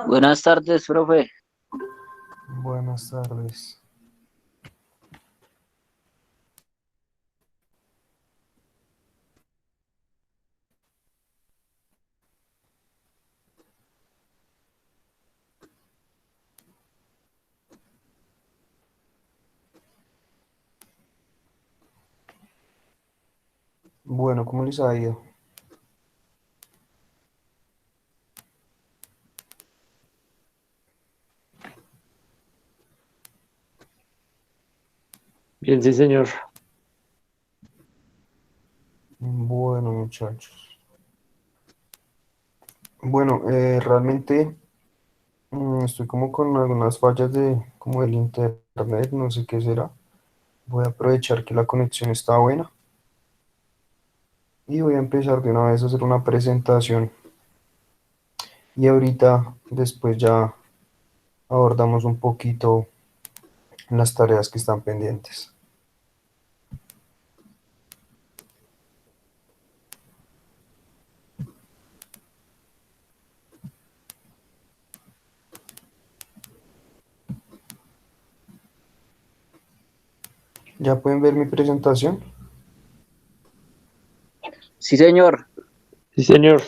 Buenas tardes, profe. Buenas tardes. Bueno, ¿cómo les ha ido? Bien, sí, señor. Bueno, muchachos. Bueno, realmente estoy como con algunas fallas de como del internet, no sé qué será. Voy a aprovechar que la conexión está buena y voy a empezar de una vez a hacer una presentación. Y ahorita, después ya abordamos un poquito las tareas que están pendientes. ¿Ya pueden ver mi presentación? Sí, señor. Sí, señor.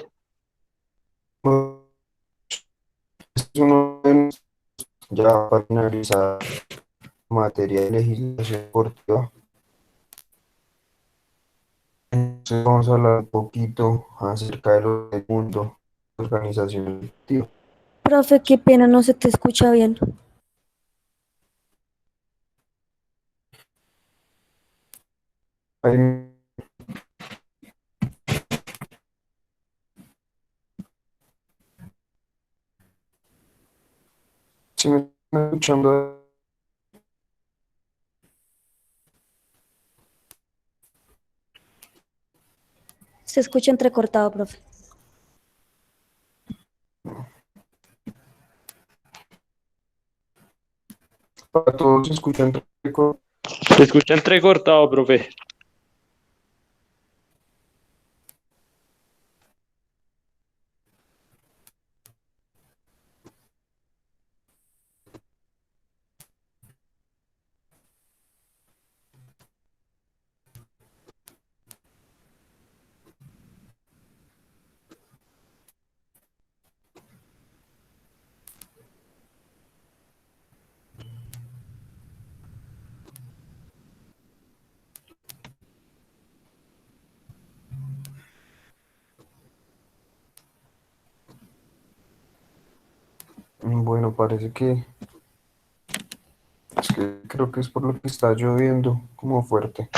Bueno, este es uno de ya para finalizar materia de legislación deportiva. Entonces vamos a hablar un poquito acerca de lo del mundo de organización deportiva. Profe, qué pena, no se te escucha bien. Ahí, si me están escuchando, Se escucha entrecortado, profe. para todos se escuchan rico. Se escucha entrecortado, profe. Bueno, parece que es que creo que es por lo que está lloviendo como fuerte.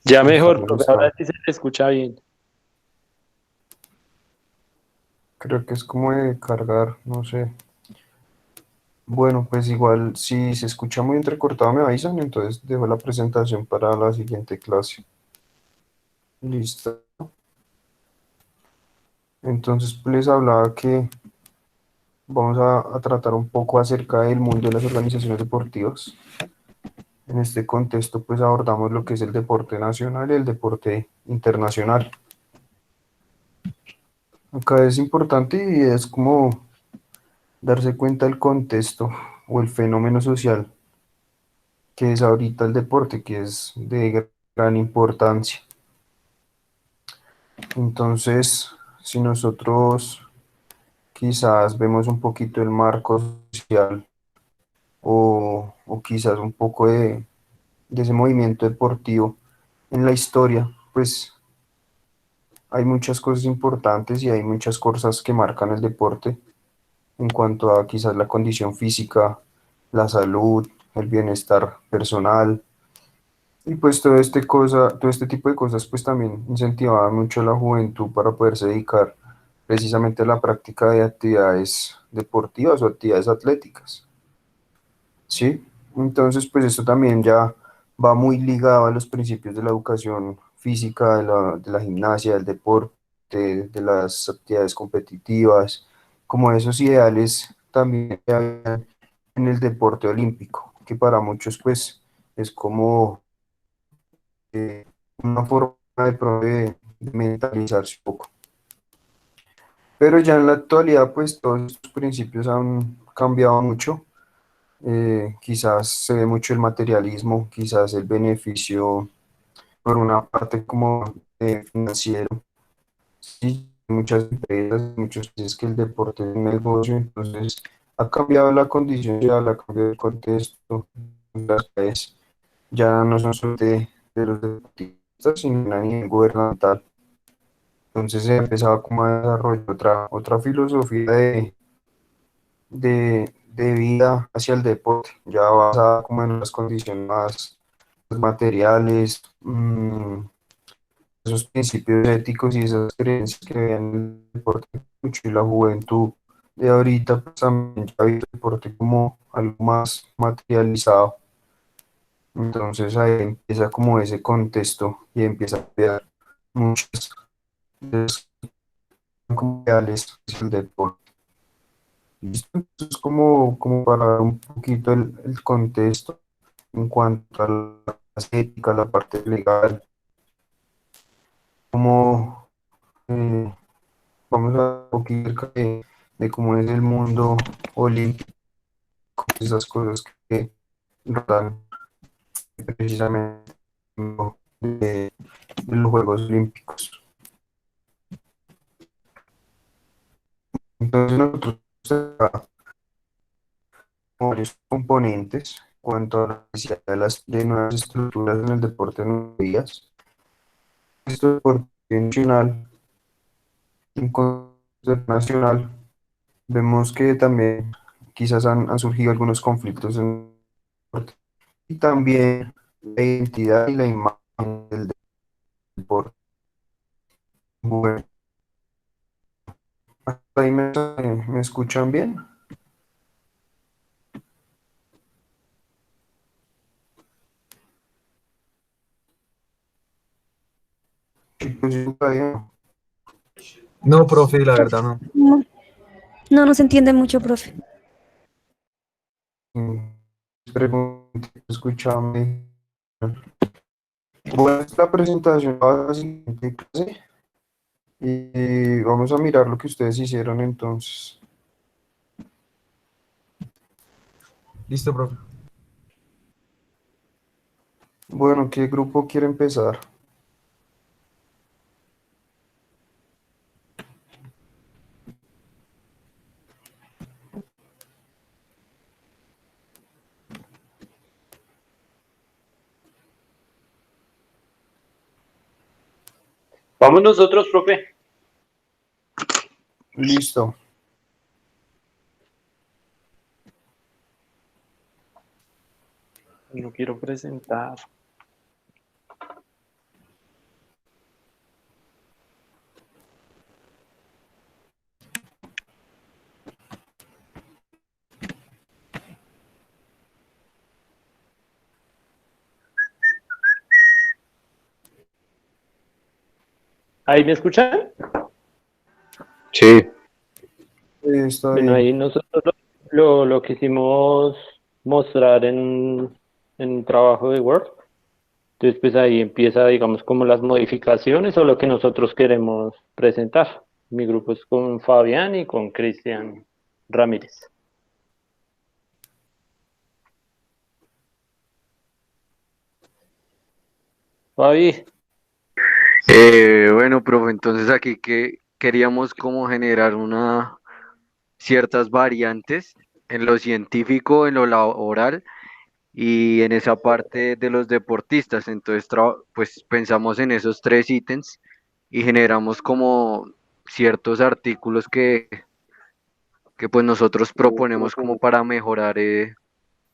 Ya Me está mejor, profe. Ahora molestando. sí se le escucha bien. Creo que es como de cargar, no sé. Bueno, pues igual si se escucha muy entrecortado me avisan, entonces dejo la presentación para la siguiente clase. Listo. Entonces pues, les hablaba que vamos a tratar un poco acerca del mundo de las organizaciones deportivas. En este contexto, pues abordamos lo que es el deporte nacional y el deporte internacional. Acá es importante y es como darse cuenta del contexto o el fenómeno social que es ahorita el deporte, que es de gran importancia. Entonces, si nosotros quizás vemos un poquito el marco social o quizás un poco de ese movimiento deportivo en la historia, pues hay muchas cosas importantes y hay muchas cosas que marcan el deporte en cuanto a quizás la condición física, la salud, el bienestar personal y pues todo este tipo de cosas pues también incentivaban mucho a la juventud para poderse dedicar precisamente a la práctica de actividades deportivas o actividades atléticas. Sí, entonces pues esto también ya va muy ligado a los principios de la educación física, de la gimnasia, del deporte, de las actividades competitivas, como esos ideales también que hay en el deporte olímpico, que para muchos pues es como una forma de mentalizarse un poco. Pero ya en la actualidad, pues todos estos principios han cambiado mucho. Quizás se ve mucho el materialismo, quizás el beneficio por una parte como financiero. Sí, muchas empresas, muchos dicen que el deporte es un negocio, entonces ha cambiado la condición social, ha cambiado el contexto, las redes ya no son solo de los deportistas, sino a nivel gubernamental. Entonces se empezaba como a desarrollar otra filosofía de vida hacia el deporte, ya basada como en las condiciones más materiales, esos principios éticos y esas creencias que veían en el deporte mucho y la juventud de ahorita pues también ya ve el deporte como algo más materializado. Entonces ahí empieza como ese contexto y empieza a crear muchas de las comunidades del deporte. ¿Listo? Entonces como para dar un poquito el contexto en cuanto a la ética, la parte legal, como vamos a hablar un poquito acerca de cómo es el mundo olímpico, esas cosas que rodan precisamente de los Juegos Olímpicos. Entonces nosotros tenemos varios componentes en cuanto a la necesidad de nuevas estructuras en el deporte de nuestros días. Esto es deporte nacional, en contexto nacional, vemos que también quizás han surgido algunos conflictos en el deporte y también la identidad y la imagen del deporte. Bueno, hasta ahí me escuchan bien. Chicos, yo todavía No, profe, la verdad no. No, no se entiende mucho, profe. no pregunté, escúchame. Bueno, esta es la presentación a la siguiente clase y vamos a mirar lo que ustedes hicieron entonces. Listo, profe. Bueno, ¿qué grupo quiere empezar? Vamos nosotros, profe. Listo. No quiero presentar. ¿Ahí me escuchan? Sí. Está Bueno, bien. ahí nosotros lo quisimos mostrar en un trabajo de Word. Entonces, pues ahí empieza, digamos, como las modificaciones o lo que nosotros queremos presentar. Mi grupo es con Fabián y con Cristian Ramírez. Fabi, Bueno, profe, entonces aquí que queríamos como generar ciertas variantes en lo científico, en lo laboral y en esa parte de los deportistas. Entonces, pues pensamos en esos tres ítems y generamos como ciertos artículos que pues nosotros proponemos como para mejorar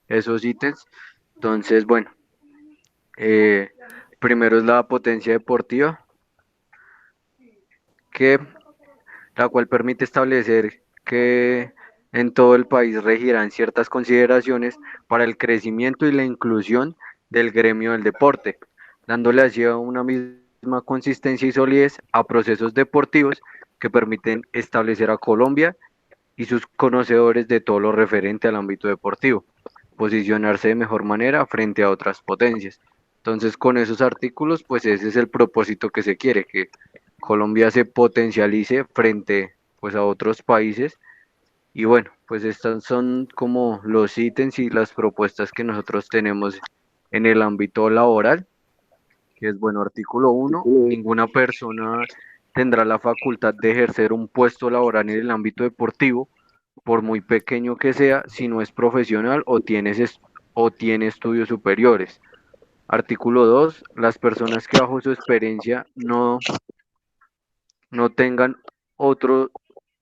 esos ítems. Entonces, bueno, eh, primero es la potencia deportiva, que la cual permite establecer que en todo el país regirán ciertas consideraciones para el crecimiento y la inclusión del gremio del deporte, dándole así una misma consistencia y solidez a procesos deportivos que permiten establecer a Colombia y sus conocedores de todo lo referente al ámbito deportivo, posicionarse de mejor manera frente a otras potencias. Entonces, con esos artículos, pues ese es el propósito que se quiere, que Colombia se potencialice frente pues a otros países. Y bueno, pues estas son como los ítems y las propuestas que nosotros tenemos en el ámbito laboral, que es bueno, artículo 1, ninguna persona tendrá la facultad de ejercer un puesto laboral en el ámbito deportivo, por muy pequeño que sea, si no es profesional o tiene estudios superiores. Artículo 2, las personas que bajo su experiencia no tengan otro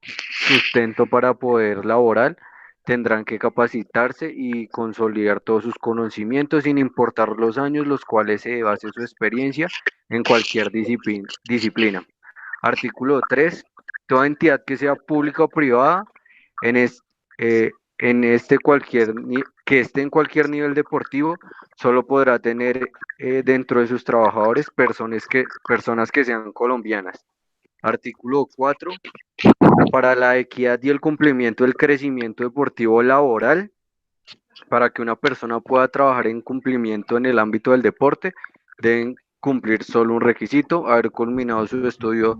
sustento para poder laborar, tendrán que capacitarse y consolidar todos sus conocimientos sin importar los años los cuales se base su experiencia en cualquier disciplina. Artículo 3. Toda entidad que sea pública o privada en, es- en que esté en cualquier nivel deportivo solo podrá tener dentro de sus trabajadores personas que sean colombianas. Artículo 4. Para la equidad y el cumplimiento del crecimiento deportivo laboral, para que una persona pueda trabajar en cumplimiento en el ámbito del deporte, deben cumplir solo un requisito: haber culminado su estudio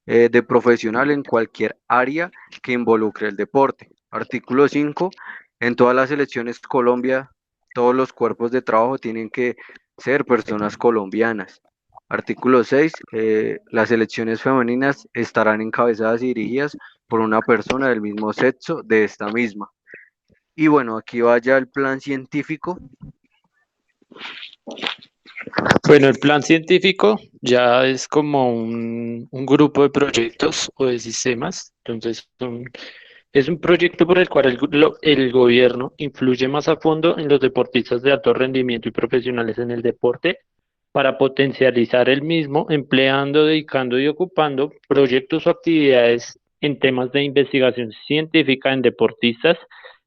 de profesional en cualquier área que involucre el deporte. Artículo 5. En todas las selecciones Colombia, todos los cuerpos de trabajo tienen que ser personas colombianas. Artículo 6. Las selecciones femeninas estarán encabezadas y dirigidas por una persona del mismo sexo de esta misma. Y bueno, aquí va ya el plan científico. Bueno, el plan científico ya es como un grupo de proyectos o de sistemas. Entonces, es un proyecto por el cual el gobierno influye más a fondo en los deportistas de alto rendimiento y profesionales en el deporte para potencializar el mismo, empleando, dedicando y ocupando proyectos o actividades en temas de investigación científica en deportistas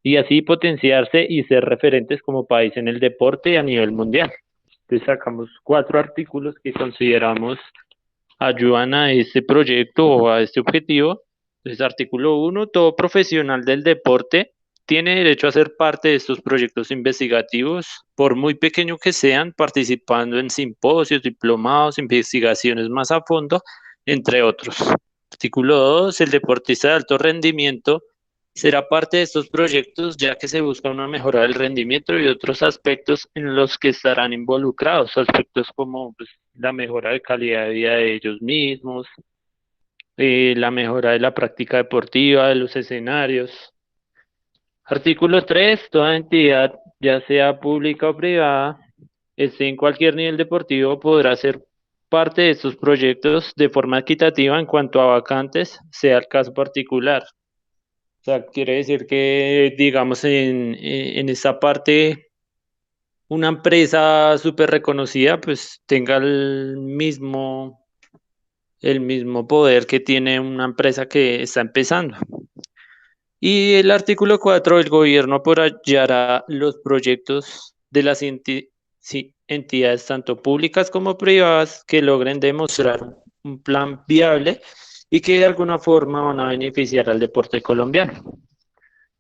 y así potenciarse y ser referentes como país en el deporte a nivel mundial. Entonces sacamos 4 artículos que consideramos ayudan a este proyecto o a este objetivo. Entonces, artículo 1, todo profesional del deporte tiene derecho a ser parte de estos proyectos investigativos, por muy pequeño que sean, participando en simposios, diplomados, investigaciones más a fondo, entre otros. Artículo 2, el deportista de alto rendimiento será parte de estos proyectos ya que se busca una mejora del rendimiento y otros aspectos en los que estarán involucrados, aspectos como pues, la mejora de calidad de vida de ellos mismos, la mejora de la práctica deportiva, de los escenarios. Artículo 3, toda entidad, ya sea pública o privada, esté en cualquier nivel deportivo, podrá ser parte de estos proyectos de forma equitativa en cuanto a vacantes, sea el caso particular. O sea, quiere decir que, digamos, en esta parte, una empresa súper reconocida, pues tenga el mismo poder que tiene una empresa que está empezando. Y el artículo 4, el gobierno apoyará los proyectos de las entidades, tanto públicas como privadas, que logren demostrar un plan viable y que de alguna forma van a beneficiar al deporte colombiano.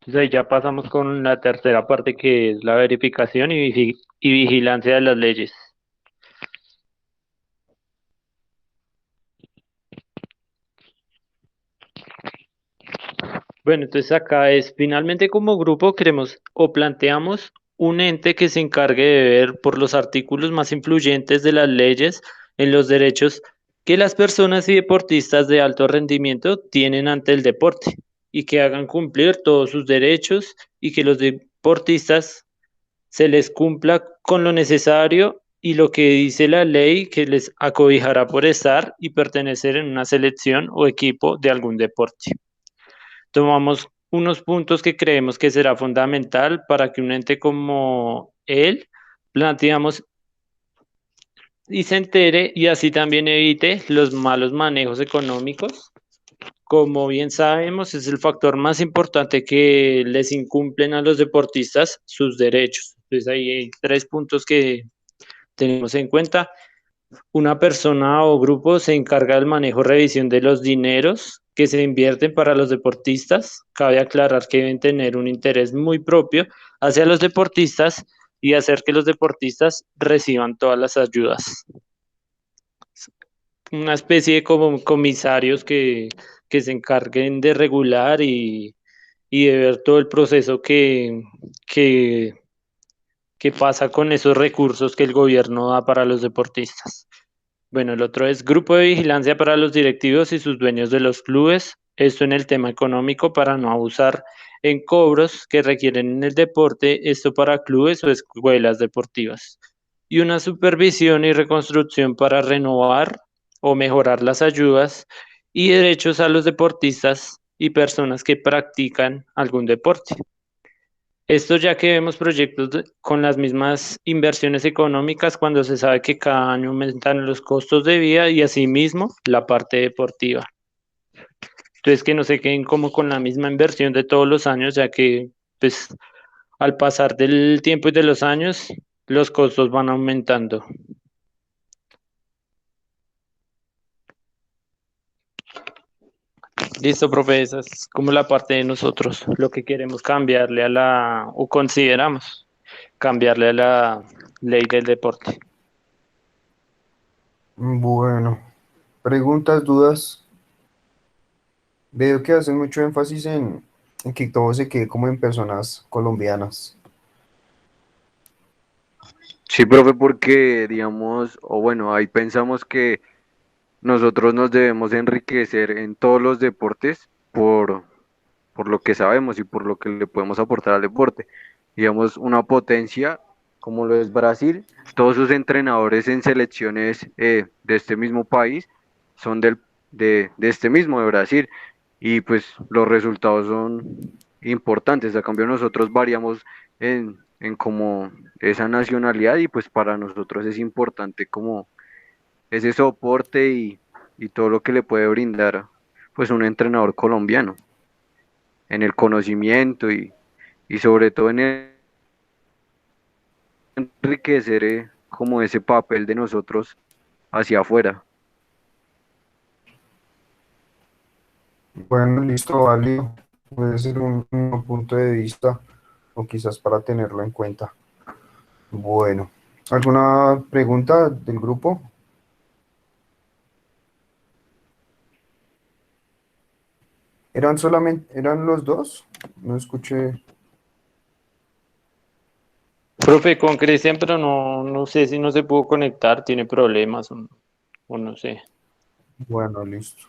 Entonces ahí ya pasamos con la tercera parte que es la verificación y vigilancia de las leyes. Bueno, entonces acá es finalmente como grupo queremos o planteamos un ente que se encargue de ver por los artículos más influyentes de las leyes en los derechos que las personas y deportistas de alto rendimiento tienen ante el deporte y que hagan cumplir todos sus derechos y que los deportistas se les cumpla con lo necesario y lo que dice la ley que les acobijará por estar y pertenecer en una selección o equipo de algún deporte. Tomamos unos puntos que creemos que será fundamental para que un ente como él planteamos y se entere y así también evite los malos manejos económicos. Como bien sabemos, es el factor más importante que les incumplen a los deportistas sus derechos. Entonces ahí hay 3 puntos que tenemos en cuenta. Una persona o grupo se encarga del manejo y revisión de los dineros que se invierten para los deportistas. Cabe aclarar que deben tener un interés muy propio hacia los deportistas y hacer que los deportistas reciban todas las ayudas. Una especie de como comisarios que que se encarguen de regular y de ver todo el proceso que, que pasa con esos recursos que el gobierno da para los deportistas. Bueno, el otro es grupo de vigilancia para los directivos y sus dueños de los clubes. Esto en el tema económico para no abusar en cobros que requieren en el deporte, esto para clubes o escuelas deportivas. Y una supervisión y reconstrucción para renovar o mejorar las ayudas y derechos a los deportistas y personas que practican algún deporte. Esto ya que vemos proyectos con las mismas inversiones económicas cuando se sabe que cada año aumentan los costos de vida y asimismo la parte deportiva. Entonces que no se queden como con la misma inversión de todos los años, ya que pues al pasar del tiempo y de los años los costos van aumentando. Listo, profe, esa es como la parte de nosotros, lo que queremos cambiarle a o consideramos cambiarle a la ley del deporte. Bueno, preguntas, dudas. Veo que hacen mucho énfasis en que todo se quede como en personas colombianas. Sí, profe, porque digamos, o bueno, ahí pensamos que nosotros nos debemos enriquecer en todos los deportes por lo que sabemos y por lo que le podemos aportar al deporte. Digamos, una potencia como lo es Brasil, todos sus entrenadores en selecciones de este mismo país son de este mismo, de Brasil, y pues los resultados son importantes. A cambio, nosotros variamos en como esa nacionalidad y pues para nosotros es importante como ese soporte y todo lo que le puede brindar pues un entrenador colombiano en el conocimiento y sobre todo en el enriquecer como ese papel de nosotros hacia afuera. Bueno, listo, válido. Puede ser un punto de vista o quizás para tenerlo en cuenta. Bueno, ¿alguna pregunta del grupo? ¿Eran los dos? No escuché. Profe, con Cristian, pero no sé si no se pudo conectar, tiene problemas o no sé. Bueno, listo.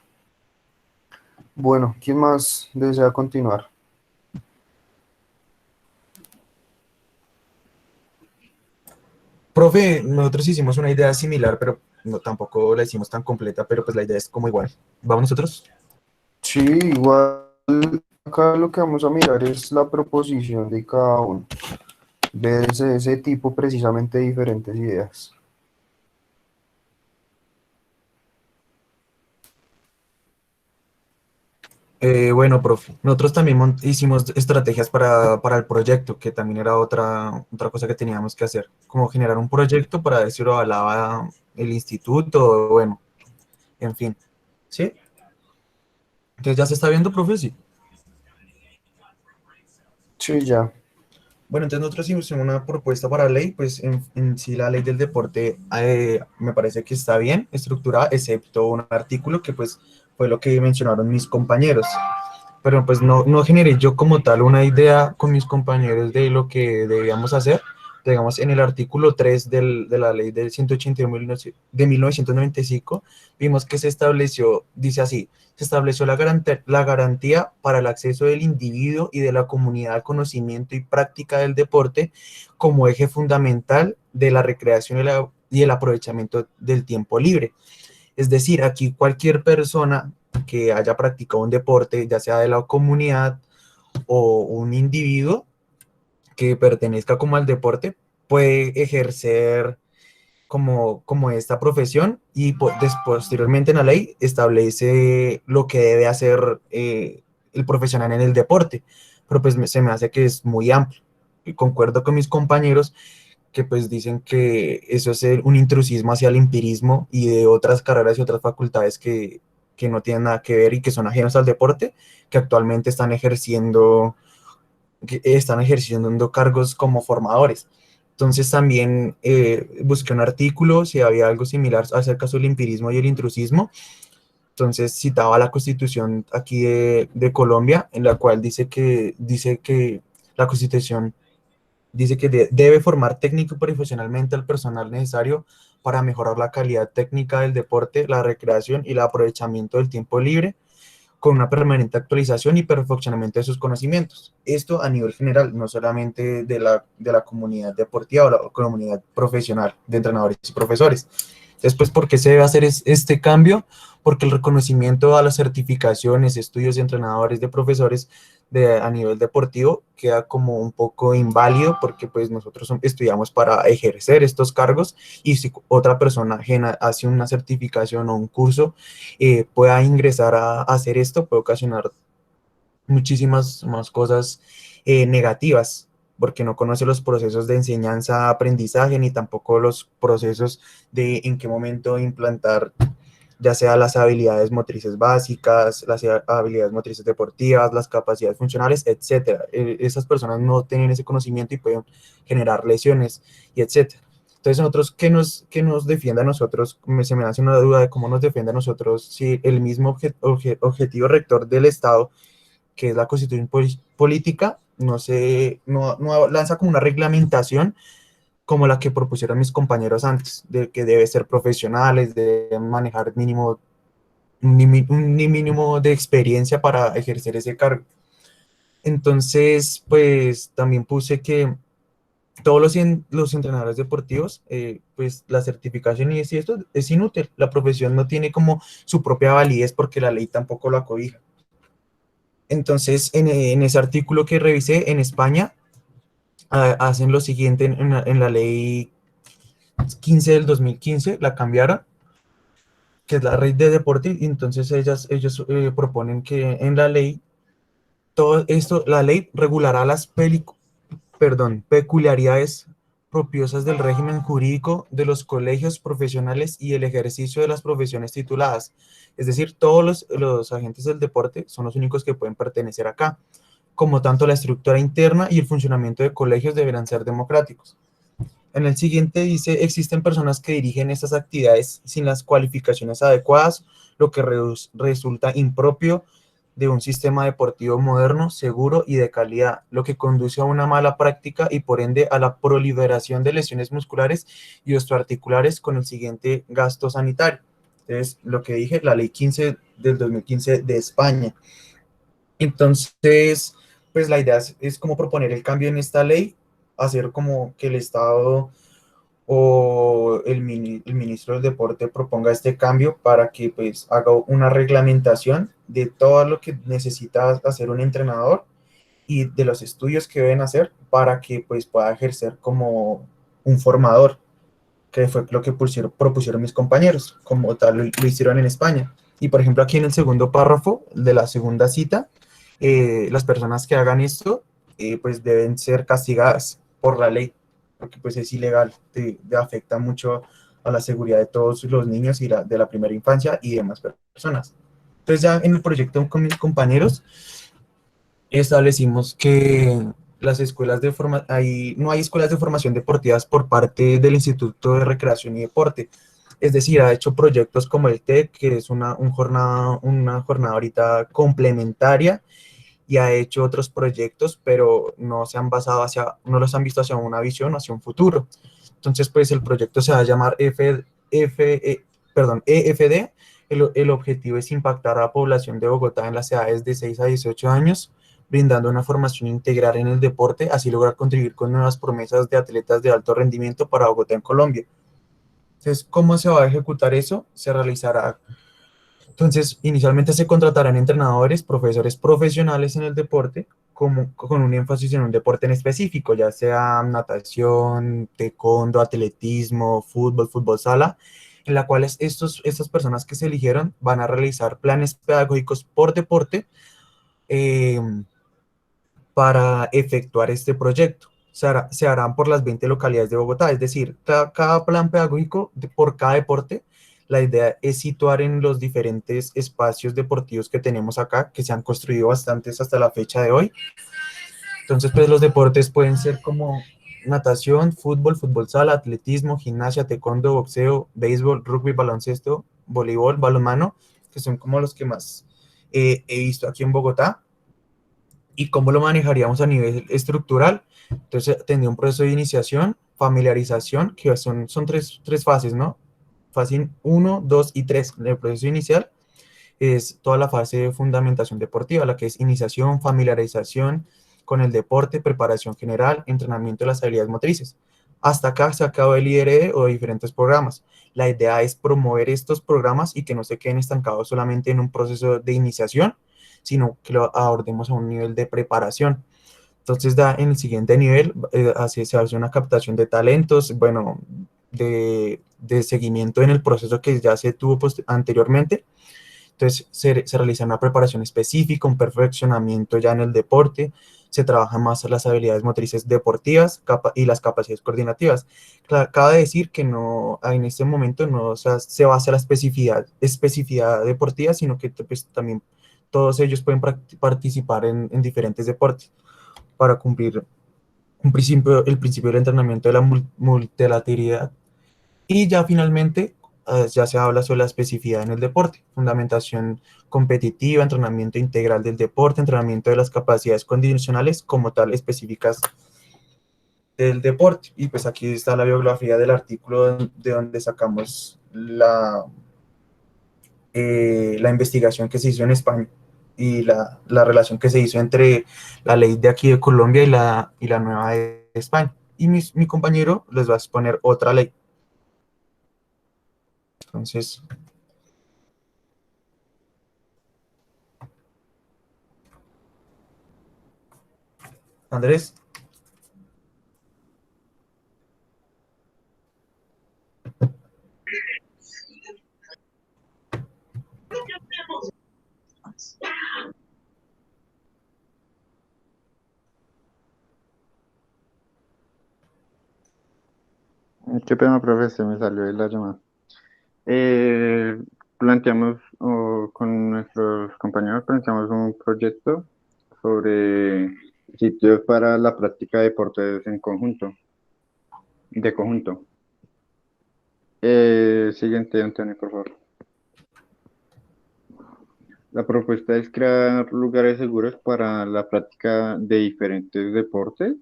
Bueno, ¿quién más desea continuar? Profe, nosotros hicimos una idea similar, pero no, tampoco la hicimos tan completa, pero pues la idea es como igual. ¿Vamos nosotros? Sí, igual acá lo que vamos a mirar es la proposición de cada uno. Ver ese tipo precisamente de diferentes ideas. Bueno, profe, nosotros también hicimos estrategias para el proyecto, que también era otra cosa que teníamos que hacer, como generar un proyecto para ver si lo avalaba el instituto, bueno, en fin. ¿Sí? Entonces, ¿ya se está viendo, profe? Sí. Sí, ya. Bueno, entonces nosotros hicimos una propuesta para ley, pues en sí la ley del deporte me parece que está bien estructurada, excepto un artículo que pues fue lo que mencionaron mis compañeros. Pero pues no generé yo como tal una idea con mis compañeros de lo que debíamos hacer. Digamos, en el artículo 3 de la ley del 181 de 1995, vimos que se estableció, dice así, se estableció la garantía para el acceso del individuo y de la comunidad al conocimiento y práctica del deporte como eje fundamental de la recreación y el aprovechamiento del tiempo libre. Es decir, aquí cualquier persona que haya practicado un deporte, ya sea de la comunidad o un individuo que pertenezca como al deporte, puede ejercer como esta profesión y posteriormente en la ley establece lo que debe hacer el profesional en el deporte, pero pues se me hace que es muy amplio. Y concuerdo con mis compañeros que pues dicen que eso es un intrusismo hacia el empirismo y de otras carreras y otras facultades que no tienen nada que ver y que son ajenos al deporte, que actualmente están ejerciendo cargos como formadores. Entonces también busqué un artículo si había algo similar acerca del empirismo y el intrusismo Entonces citaba la Constitución aquí de Colombia, en la cual dice que la Constitución dice que debe formar técnico y profesionalmente al personal necesario para mejorar la calidad técnica del deporte, la recreación y el aprovechamiento del tiempo libre, con una permanente actualización y perfeccionamiento de sus conocimientos. Esto a nivel general, no solamente de la comunidad deportiva o la comunidad profesional de entrenadores y profesores. Después, ¿por qué se debe hacer este cambio? Porque el reconocimiento a las certificaciones, estudios de entrenadores, de profesores a nivel deportivo queda como un poco inválido, porque pues nosotros estudiamos para ejercer estos cargos, y si otra persona ajena hace una certificación o un curso, pueda ingresar a hacer esto, puede ocasionar muchísimas más cosas negativas, porque no conoce los procesos de enseñanza-aprendizaje, ni tampoco los procesos de en qué momento implantar ya sea las habilidades motrices básicas, las habilidades motrices deportivas, las capacidades funcionales, etcétera. Esas personas no tienen ese conocimiento y pueden generar lesiones, y etcétera. Entonces, nosotros, ¿qué nos defiende a nosotros? Se me hace una duda de cómo nos defiende a nosotros si el mismo objetivo rector del Estado, que es la Constitución política, no lanza como una reglamentación como la que propusieron mis compañeros antes, de que debe ser profesionales, de manejar un mínimo de experiencia para ejercer ese cargo. Entonces, pues también puse que todos los entrenadores deportivos, pues la certificación y esto es inútil. La profesión no tiene como su propia validez porque la ley tampoco lo acobija. Entonces, en ese artículo que revisé, en España, hacen lo siguiente en la ley 15 del 2015, la cambiaron, que es la ley de deporte, y entonces ellos proponen que en la ley, todo esto, la ley regulará las peculiaridades propiosas del régimen jurídico de los colegios profesionales y el ejercicio de las profesiones tituladas. Es decir, todos los agentes del deporte son los únicos que pueden pertenecer acá, como tanto la estructura interna y el funcionamiento de colegios deberán ser democráticos. En el siguiente dice, existen personas que dirigen estas actividades sin las cualificaciones adecuadas, lo que resulta impropio de un sistema deportivo moderno, seguro y de calidad, lo que conduce a una mala práctica y por ende a la proliferación de lesiones musculares y osteoarticulares con el siguiente gasto sanitario. Entonces, lo que dije, la ley 15 del 2015 de España. Entonces, pues la idea es como proponer el cambio en esta ley, hacer como que el Estado o el ministro del deporte proponga este cambio para que pues haga una reglamentación de todo lo que necesita hacer un entrenador y de los estudios que deben hacer para que pues pueda ejercer como un formador, que fue lo que propusieron mis compañeros, como tal lo hicieron en España. Y por ejemplo aquí en el segundo párrafo de la segunda cita, las personas que hagan esto pues deben ser castigadas por la ley, porque pues es ilegal, afecta mucho a la seguridad de todos los niños y de la primera infancia y demás personas. Entonces ya en el proyecto con mis compañeros establecimos que las escuelas no hay escuelas de formación deportivas por parte del Instituto de Recreación y Deporte. Es decir, ha hecho proyectos como el TEC, que es una jornada ahorita complementaria, y ha hecho otros proyectos, pero no los han visto hacia una visión, hacia un futuro. Entonces, pues el proyecto se va a llamar EFD. El objetivo es impactar a la población de Bogotá en las edades de 6 a 18 años, brindando una formación integral en el deporte, así lograr contribuir con nuevas promesas de atletas de alto rendimiento para Bogotá en Colombia. Entonces, ¿cómo se va a ejecutar eso? Se realizará. Entonces, inicialmente se contratarán entrenadores, profesores profesionales en el deporte, con un énfasis en un deporte en específico, ya sea natación, taekwondo, atletismo, fútbol sala, en la cual estas personas que se eligieron van a realizar planes pedagógicos por deporte eh, para efectuar este proyecto. Se harán por las 20 localidades de Bogotá, es decir, cada plan pedagógico por cada deporte. La idea es situar en los diferentes espacios deportivos que tenemos acá, que se han construido bastantes hasta la fecha de hoy. Entonces, pues los deportes pueden ser como natación, fútbol sala, atletismo, gimnasia, taekwondo, boxeo, béisbol, rugby, baloncesto, voleibol, balonmano que son como los que más he visto aquí en Bogotá. ¿Y cómo lo manejaríamos a nivel estructural? Entonces, tendría un proceso de iniciación, familiarización, que son tres fases, ¿no? Fase uno, 2 y 3 del proceso inicial es toda la fase de fundamentación deportiva, la que es iniciación, familiarización con el deporte, preparación general, entrenamiento de las habilidades motrices. Hasta acá se acabó el IRE o diferentes programas. La idea es promover estos programas y que no se queden estancados solamente en un proceso de iniciación, sino que lo abordemos a un nivel de preparación. Entonces, en el siguiente nivel se hace una captación de talentos, bueno, de seguimiento en el proceso que ya se tuvo anteriormente. Entonces, se realiza una preparación específica, un perfeccionamiento ya en el deporte, se trabajan más las habilidades motrices deportivas y las capacidades coordinativas. Cabe decir que no, en este momento no, o sea, se basa la especificidad deportiva, sino que pues, también todos ellos pueden participar en diferentes deportes para cumplir el principio del entrenamiento de la multilateralidad. Y ya finalmente, ya se habla sobre la especificidad en el deporte, fundamentación competitiva, entrenamiento integral del deporte, entrenamiento de las capacidades condicionales como tal específicas del deporte. Y pues aquí está la bibliografía del artículo de donde sacamos la investigación que se hizo en España y la relación que se hizo entre la ley de aquí de Colombia y la nueva de España. Y mi compañero les va a exponer otra ley. Entonces, Andrés. Qué pena, profe, se me salió de la llamada. Planteamos, o con nuestros compañeros, planteamos un proyecto sobre sitios para la práctica de deportes en conjunto, de conjunto. Siguiente, Antonio, por favor. La propuesta es crear lugares seguros para la práctica de diferentes deportes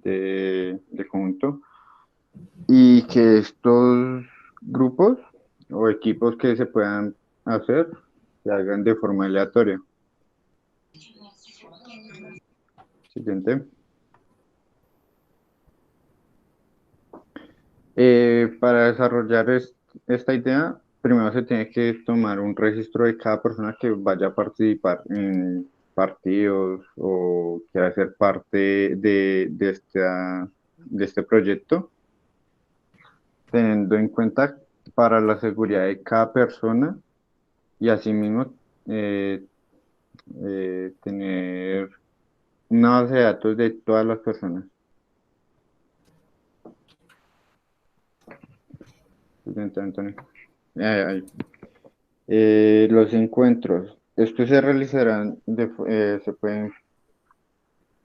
de conjunto y que estos grupos o equipos que se puedan hacer se hagan de forma aleatoria. Siguiente. Para desarrollar esta idea, primero se tiene que tomar un registro de cada persona que vaya a participar en partidos o quiera ser parte de este proyecto, teniendo en cuenta para la seguridad de cada persona y asimismo eh, tener una base de datos de todas las personas. Siguiente, Antonio. Ahí. Los encuentros. Estos se realizarán, se pueden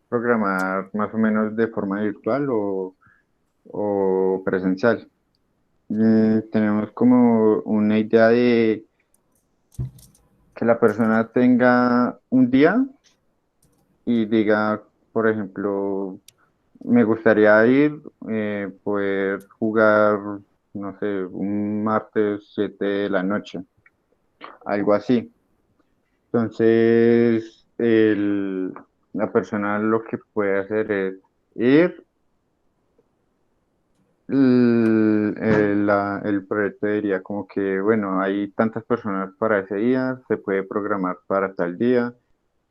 programar más o menos de forma virtual o presencial. Tenemos como una idea de que la persona tenga un día y diga, por ejemplo, me gustaría ir, poder jugar, no sé, un martes 7 de la noche, algo así. Entonces, la persona lo que puede hacer es ir, el proyecto diría como que, bueno, hay tantas personas para ese día, se puede programar para tal día,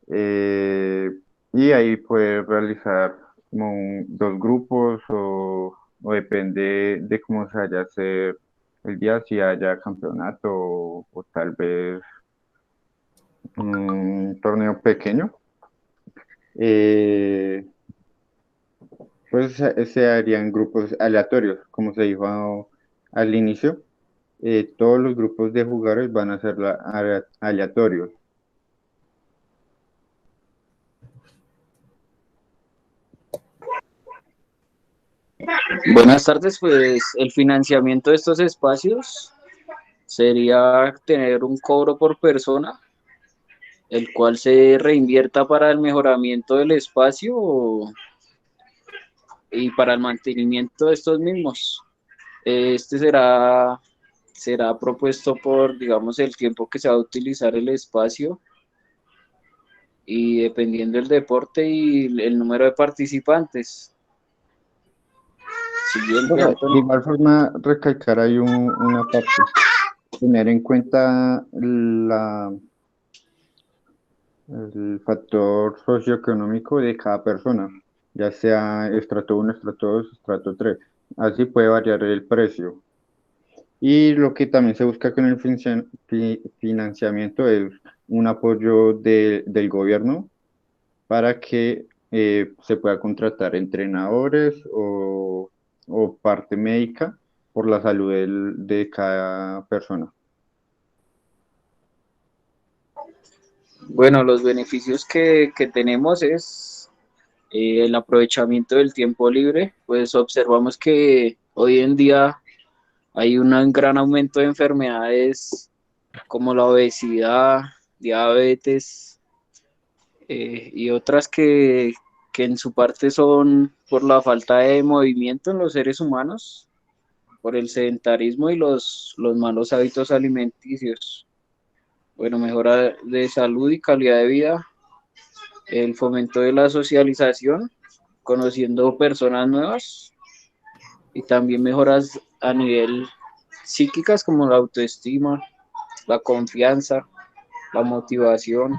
eh, y ahí puede realizar como dos grupos o depende de cómo se vaya a hacer el día, si haya campeonato o tal vez un torneo pequeño. Eh, pues se harían grupos aleatorios, como se dijo al inicio. Todos los grupos de jugadores van a ser aleatorios. Buenas tardes, pues el financiamiento de estos espacios sería tener un cobro por persona, el cual se reinvierta para el mejoramiento del espacio y para el mantenimiento de estos mismos. Este será propuesto por, digamos, el tiempo que se va a utilizar el espacio y dependiendo del deporte y el número de participantes. Siguiente, Bueno, de Anthony. igual forma, recalcar ahí una parte, tener en cuenta el factor socioeconómico de cada persona, ya sea estrato 1, estrato 2, estrato 3. Así puede variar el precio. Y lo que también se busca con el financiamiento es un apoyo del gobierno para que se pueda contratar entrenadores o parte médica por la salud de cada persona. Bueno, los beneficios que tenemos es el aprovechamiento del tiempo libre, pues observamos que hoy en día hay un gran aumento de enfermedades como la obesidad, diabetes y otras que en su parte son por la falta de movimiento en los seres humanos, por el sedentarismo y los malos hábitos alimenticios. Bueno, mejora de salud y calidad de vida, el fomento de la socialización, conociendo personas nuevas y también mejoras a nivel psíquicas como la autoestima, la confianza, la motivación.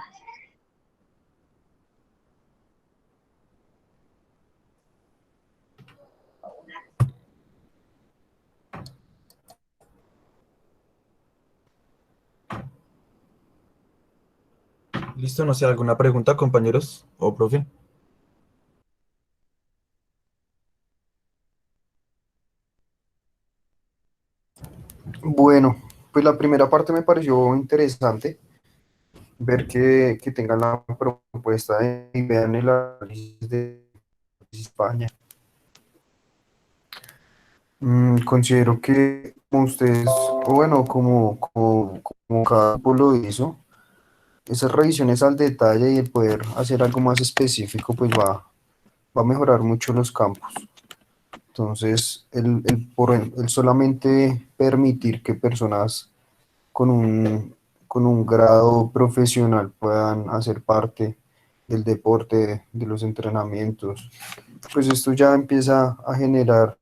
Listo, no sé, ¿alguna pregunta, compañeros o profe? Bueno, pues la primera parte me pareció interesante, ver que tengan la propuesta y vean el análisis de España. Considero que como ustedes, o bueno, como cada grupo lo hizo, esas revisiones al detalle y el poder hacer algo más específico, pues va a mejorar mucho los campos. Entonces, el solamente permitir que personas con con un grado profesional puedan hacer parte del deporte, de los entrenamientos, pues esto ya empieza a generar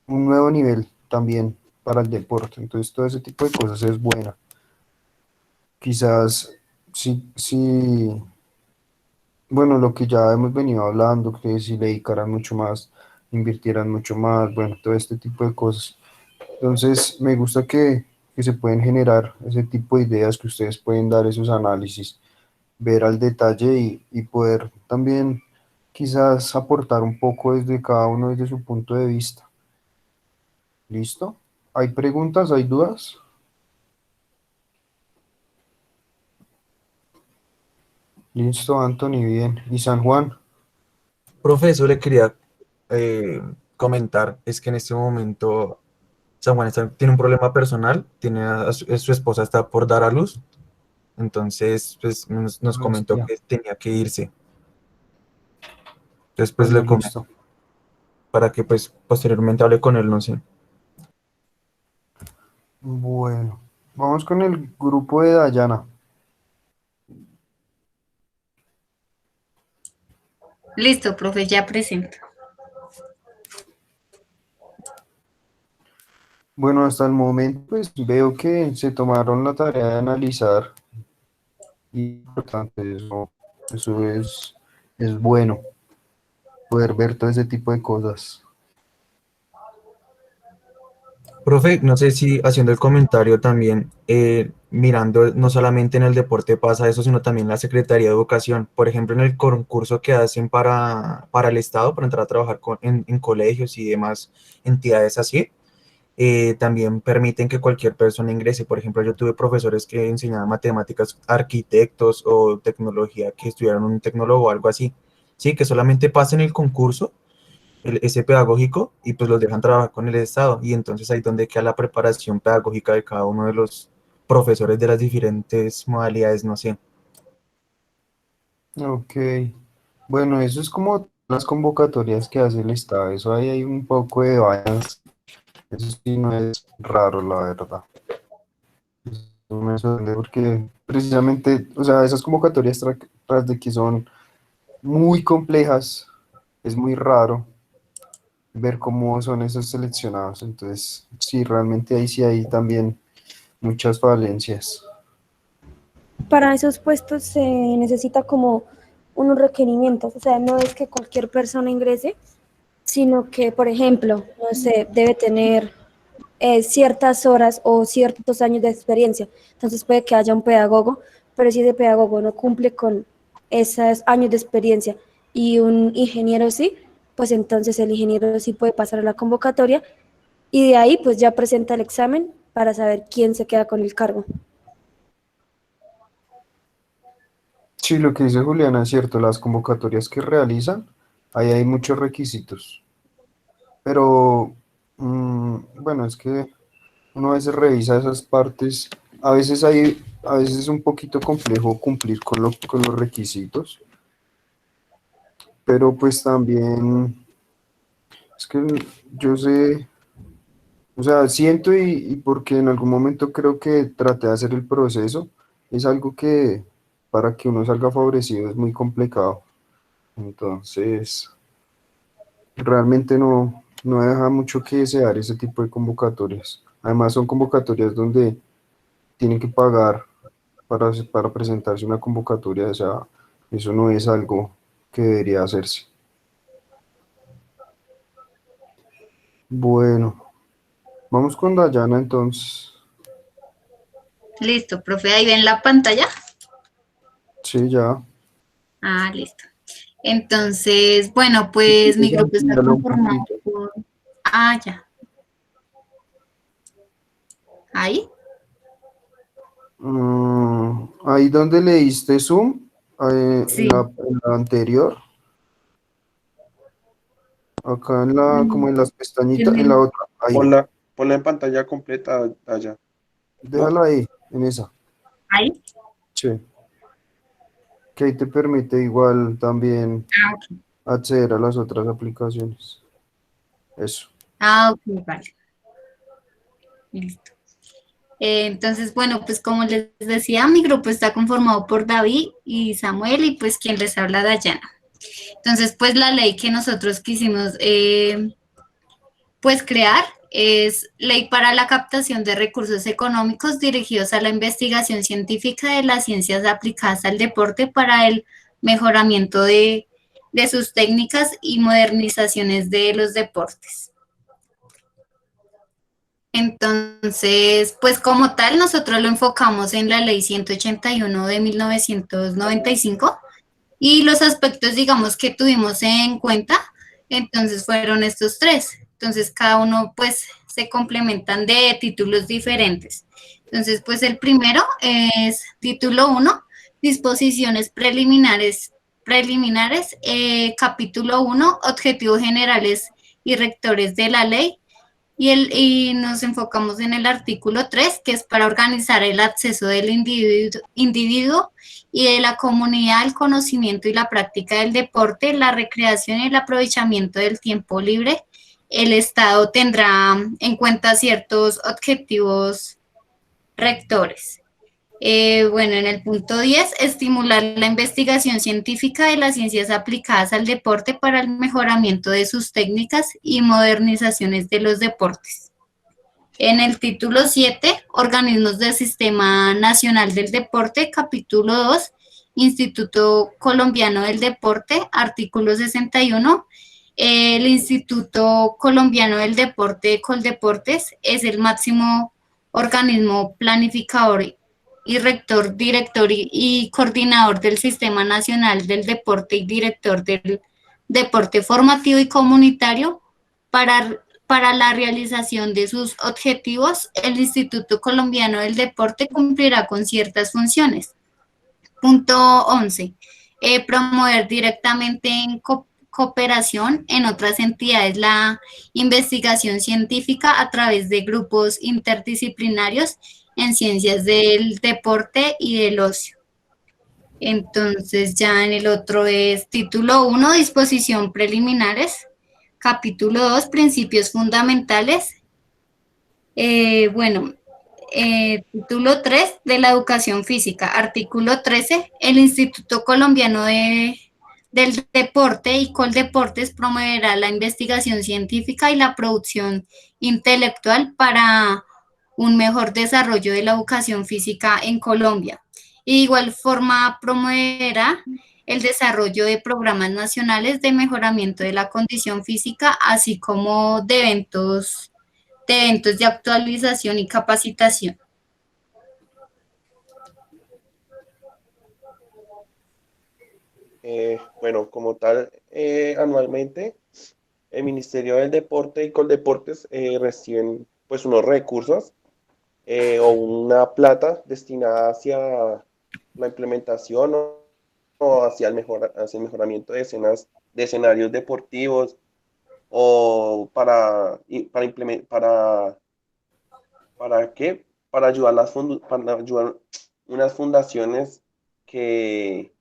un nuevo nivel también para el deporte. Entonces, todo ese tipo de cosas es buena. Quizás, sí, bueno, lo que ya hemos venido hablando, que si le dedicaran mucho más, invirtieran mucho más, bueno, todo este tipo de cosas. Entonces, me gusta que se pueden generar ese tipo de ideas, que ustedes pueden dar esos análisis, ver al detalle y poder también quizás aportar un poco desde cada uno desde su punto de vista. ¿Listo? ¿Hay preguntas? ¿Hay dudas? Listo, Anthony, bien. ¿Y San Juan? Profe, eso le quería comentar, es que en este momento San Juan tiene un problema personal, su esposa está por dar a luz, entonces pues nos comentó Bestia. que tenía que irse. Entonces pues Bueno, le comento listo. para que pues posteriormente hable con él, no sé. Bueno, vamos con el grupo de Dayana. Listo, profe, ya presento. Bueno, hasta el momento pues veo que se tomaron la tarea de analizar y importante eso es bueno, poder ver todo ese tipo de cosas. Profe, no sé si haciendo el comentario también, mirando no solamente en el deporte pasa eso, sino también la Secretaría de Educación. Por ejemplo, en el concurso que hacen para el Estado, para entrar a trabajar en colegios y demás entidades así, también permiten que cualquier persona ingrese. Por ejemplo, yo tuve profesores que enseñaban matemáticas, arquitectos o tecnología, que estudiaron un tecnólogo o algo así. Sí, que solamente pasen el concurso ese pedagógico y pues los dejan trabajar con el Estado. Y entonces ahí donde queda la preparación pedagógica de cada uno de los profesores de las diferentes modalidades, no sé. Ok. Bueno, eso es como las convocatorias que hace el Estado. Eso ahí hay un poco de vainas. Eso sí no es raro, la verdad. Eso me sorprende porque precisamente, o sea, esas convocatorias tras de que son muy complejas, es muy raro ver cómo son esos seleccionados. Entonces, sí, realmente ahí sí hay también muchas falencias. Para esos puestos se necesita como unos requerimientos, o sea, no es que cualquier persona ingrese, sino que, por ejemplo, no sé, debe tener ciertas horas o ciertos años de experiencia. Entonces puede que haya un pedagogo, pero si ese pedagogo no cumple con esos años de experiencia y un ingeniero sí, pues entonces el ingeniero sí puede pasar a la convocatoria y de ahí pues ya presenta el examen para saber quién se queda con el cargo. Sí, lo que dice Juliana es cierto, las convocatorias que realizan, ahí hay muchos requisitos. Pero, bueno, es que uno a veces revisa esas partes, a veces es un poquito complejo cumplir con los requisitos, pero pues también es que yo sé, o sea, siento y porque en algún momento creo que traté de hacer el proceso, es algo que para que uno salga favorecido es muy complicado. Entonces, realmente no deja mucho que desear ese tipo de convocatorias. Además, son convocatorias donde tienen que pagar para presentarse una convocatoria, o sea, eso no es algo que debería hacerse. Bueno, vamos con Dayana entonces. Listo, profe, ahí ven la pantalla. Sí, ya. Ah, listo. Entonces, bueno, Sí, pues mi ya grupo está amplíalo un conformado poquito. por... Ah, ya. Ahí. Ahí donde leíste Zoom, Sí. en la anterior, acá como Mm, en las pestañitas, en la tienen- otra, ahí, Ponla en pantalla completa allá. ¿No? déjala ahí, en esa. Ahí. Sí, que ahí te permite igual también Ah, ok. acceder a las otras aplicaciones. Eso. Ah, ok, vale. Listo. Entonces, bueno, pues como les decía, mi grupo está conformado por David y Samuel y pues quien les habla, Dayana. Entonces, pues la ley que nosotros quisimos pues crear es Ley para la captación de recursos económicos dirigidos a la investigación científica de las ciencias aplicadas al deporte para el mejoramiento de sus técnicas y modernizaciones de los deportes. Entonces, pues como tal, nosotros lo enfocamos en la Ley 181 de 1995 y los aspectos, digamos, que tuvimos en cuenta, entonces fueron estos tres. Entonces, cada uno, pues, se complementan de títulos diferentes. Entonces, pues, el primero es título 1, disposiciones preliminares, capítulo 1, objetivos generales y rectores de la ley. Y nos enfocamos en el artículo 3, que es para organizar el acceso del individuo y de la comunidad al conocimiento y la práctica del deporte, la recreación y el aprovechamiento del tiempo libre. El Estado tendrá en cuenta ciertos objetivos rectores. Bueno, en el punto 10, estimular la investigación científica de las ciencias aplicadas al deporte para el mejoramiento de sus técnicas y modernizaciones de los deportes. En el título 7, organismos del Sistema Nacional del Deporte, capítulo 2, Instituto Colombiano del Deporte, artículo 61. El Instituto Colombiano del Deporte, Coldeportes, es el máximo organismo planificador y rector, director y coordinador del Sistema Nacional del Deporte y director del deporte formativo y comunitario. Para la realización de sus objetivos, el Instituto Colombiano del Deporte cumplirá con ciertas funciones. Punto 11. Promover directamente en cooperación, en otras entidades la investigación científica a través de grupos interdisciplinarios en ciencias del deporte y del ocio. Entonces ya en el otro es título 1, disposición preliminares, capítulo 2, principios fundamentales. Título 3 de la educación física, artículo 13, el Instituto Colombiano del Deporte y Coldeportes promoverá la investigación científica y la producción intelectual para un mejor desarrollo de la educación física en Colombia. Y de igual forma promoverá el desarrollo de programas nacionales de mejoramiento de la condición física, así como de eventos de actualización y capacitación. Bueno, como tal, anualmente el Ministerio del Deporte y Coldeportes reciben pues unos recursos o una plata destinada hacia la implementación o hacia el mejoramiento de escenarios deportivos o ¿para qué? Para ayudar para ayudar unas fundaciones que,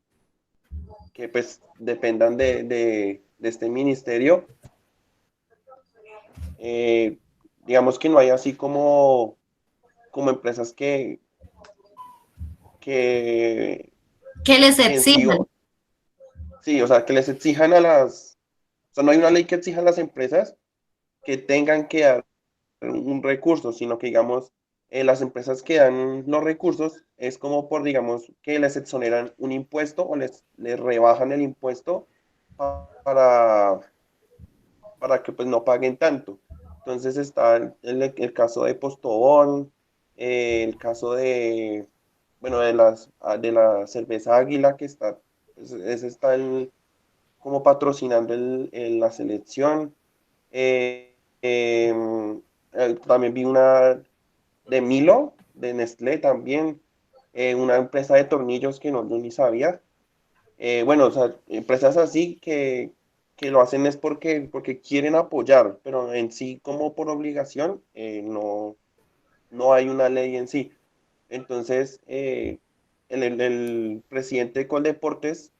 que pues dependan de este ministerio. Digamos que no hay así como empresas que, Que les que en sí, exijan. sí, o sea, que les exijan o sea, no hay una ley que exija a las empresas que tengan que dar un recurso, sino que, digamos, las empresas que dan los recursos es como por, digamos, que les exoneran un impuesto o les rebajan el impuesto para, para que pues no paguen tanto. Entonces está el caso de Postobón, el caso de, bueno, de la cerveza Águila, que está, ese está como patrocinando la selección. También vi una de Milo, de Nestlé también, una empresa de tornillos que no, yo ni sabía. Bueno, o sea, empresas así que lo hacen es porque quieren apoyar, pero en sí como por obligación no hay una ley en sí. Entonces, el presidente de Coldeportes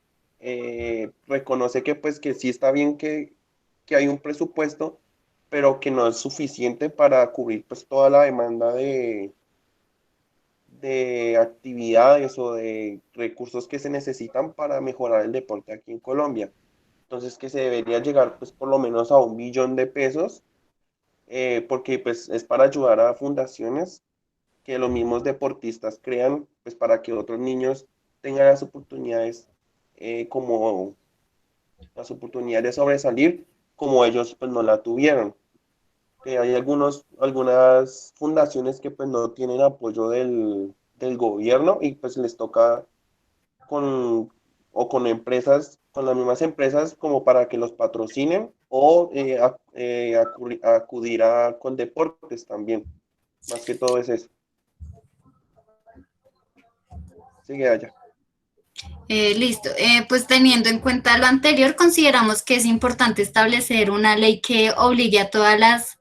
reconoce que pues que sí está bien que hay un presupuesto, pero que no es suficiente para cubrir pues toda la demanda de actividades o de recursos que se necesitan para mejorar el deporte aquí en Colombia. Entonces que se debería llegar pues por lo menos a 1 billón de pesos, porque pues es para ayudar a fundaciones que los mismos deportistas crean pues para que otros niños tengan las oportunidades, como las oportunidades de sobresalir como ellos pues no la tuvieron. Que hay algunas fundaciones que pues no tienen apoyo del gobierno y pues les toca con, con empresas, con las mismas empresas como para que los patrocinen o acudir a Coldeportes también. Más que todo es eso. Sigue allá. Listo. Pues teniendo en cuenta lo anterior, consideramos que es importante establecer una ley que obligue a todas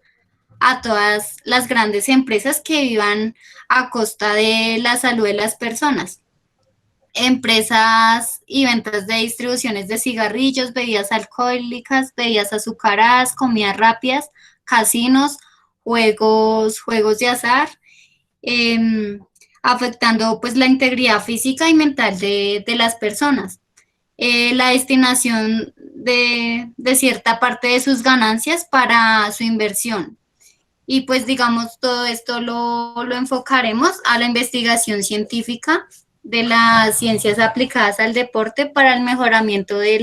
las grandes empresas que vivan a costa de la salud de las personas. Empresas y ventas de distribuciones de cigarrillos, bebidas alcohólicas, bebidas azucaradas, comidas rápidas, casinos, juegos de azar, eh, afectando pues la integridad física y mental de las personas. La destinación de cierta parte de sus ganancias para su inversión. Y pues digamos, todo esto lo enfocaremos a la investigación científica de las ciencias aplicadas al deporte para el mejoramiento de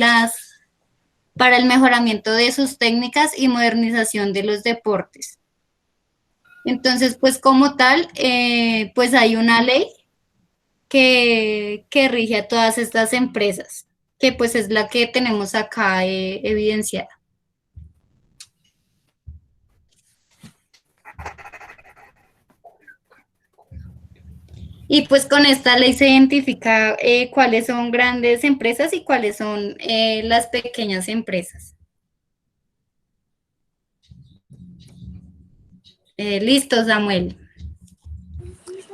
sus técnicas y modernización de los deportes. Entonces, pues como tal, pues hay una ley que rige a todas estas empresas, que pues es la que tenemos acá evidenciada. Y pues con esta ley se identifica cuáles son grandes empresas y cuáles son las pequeñas empresas. Listo, Samuel.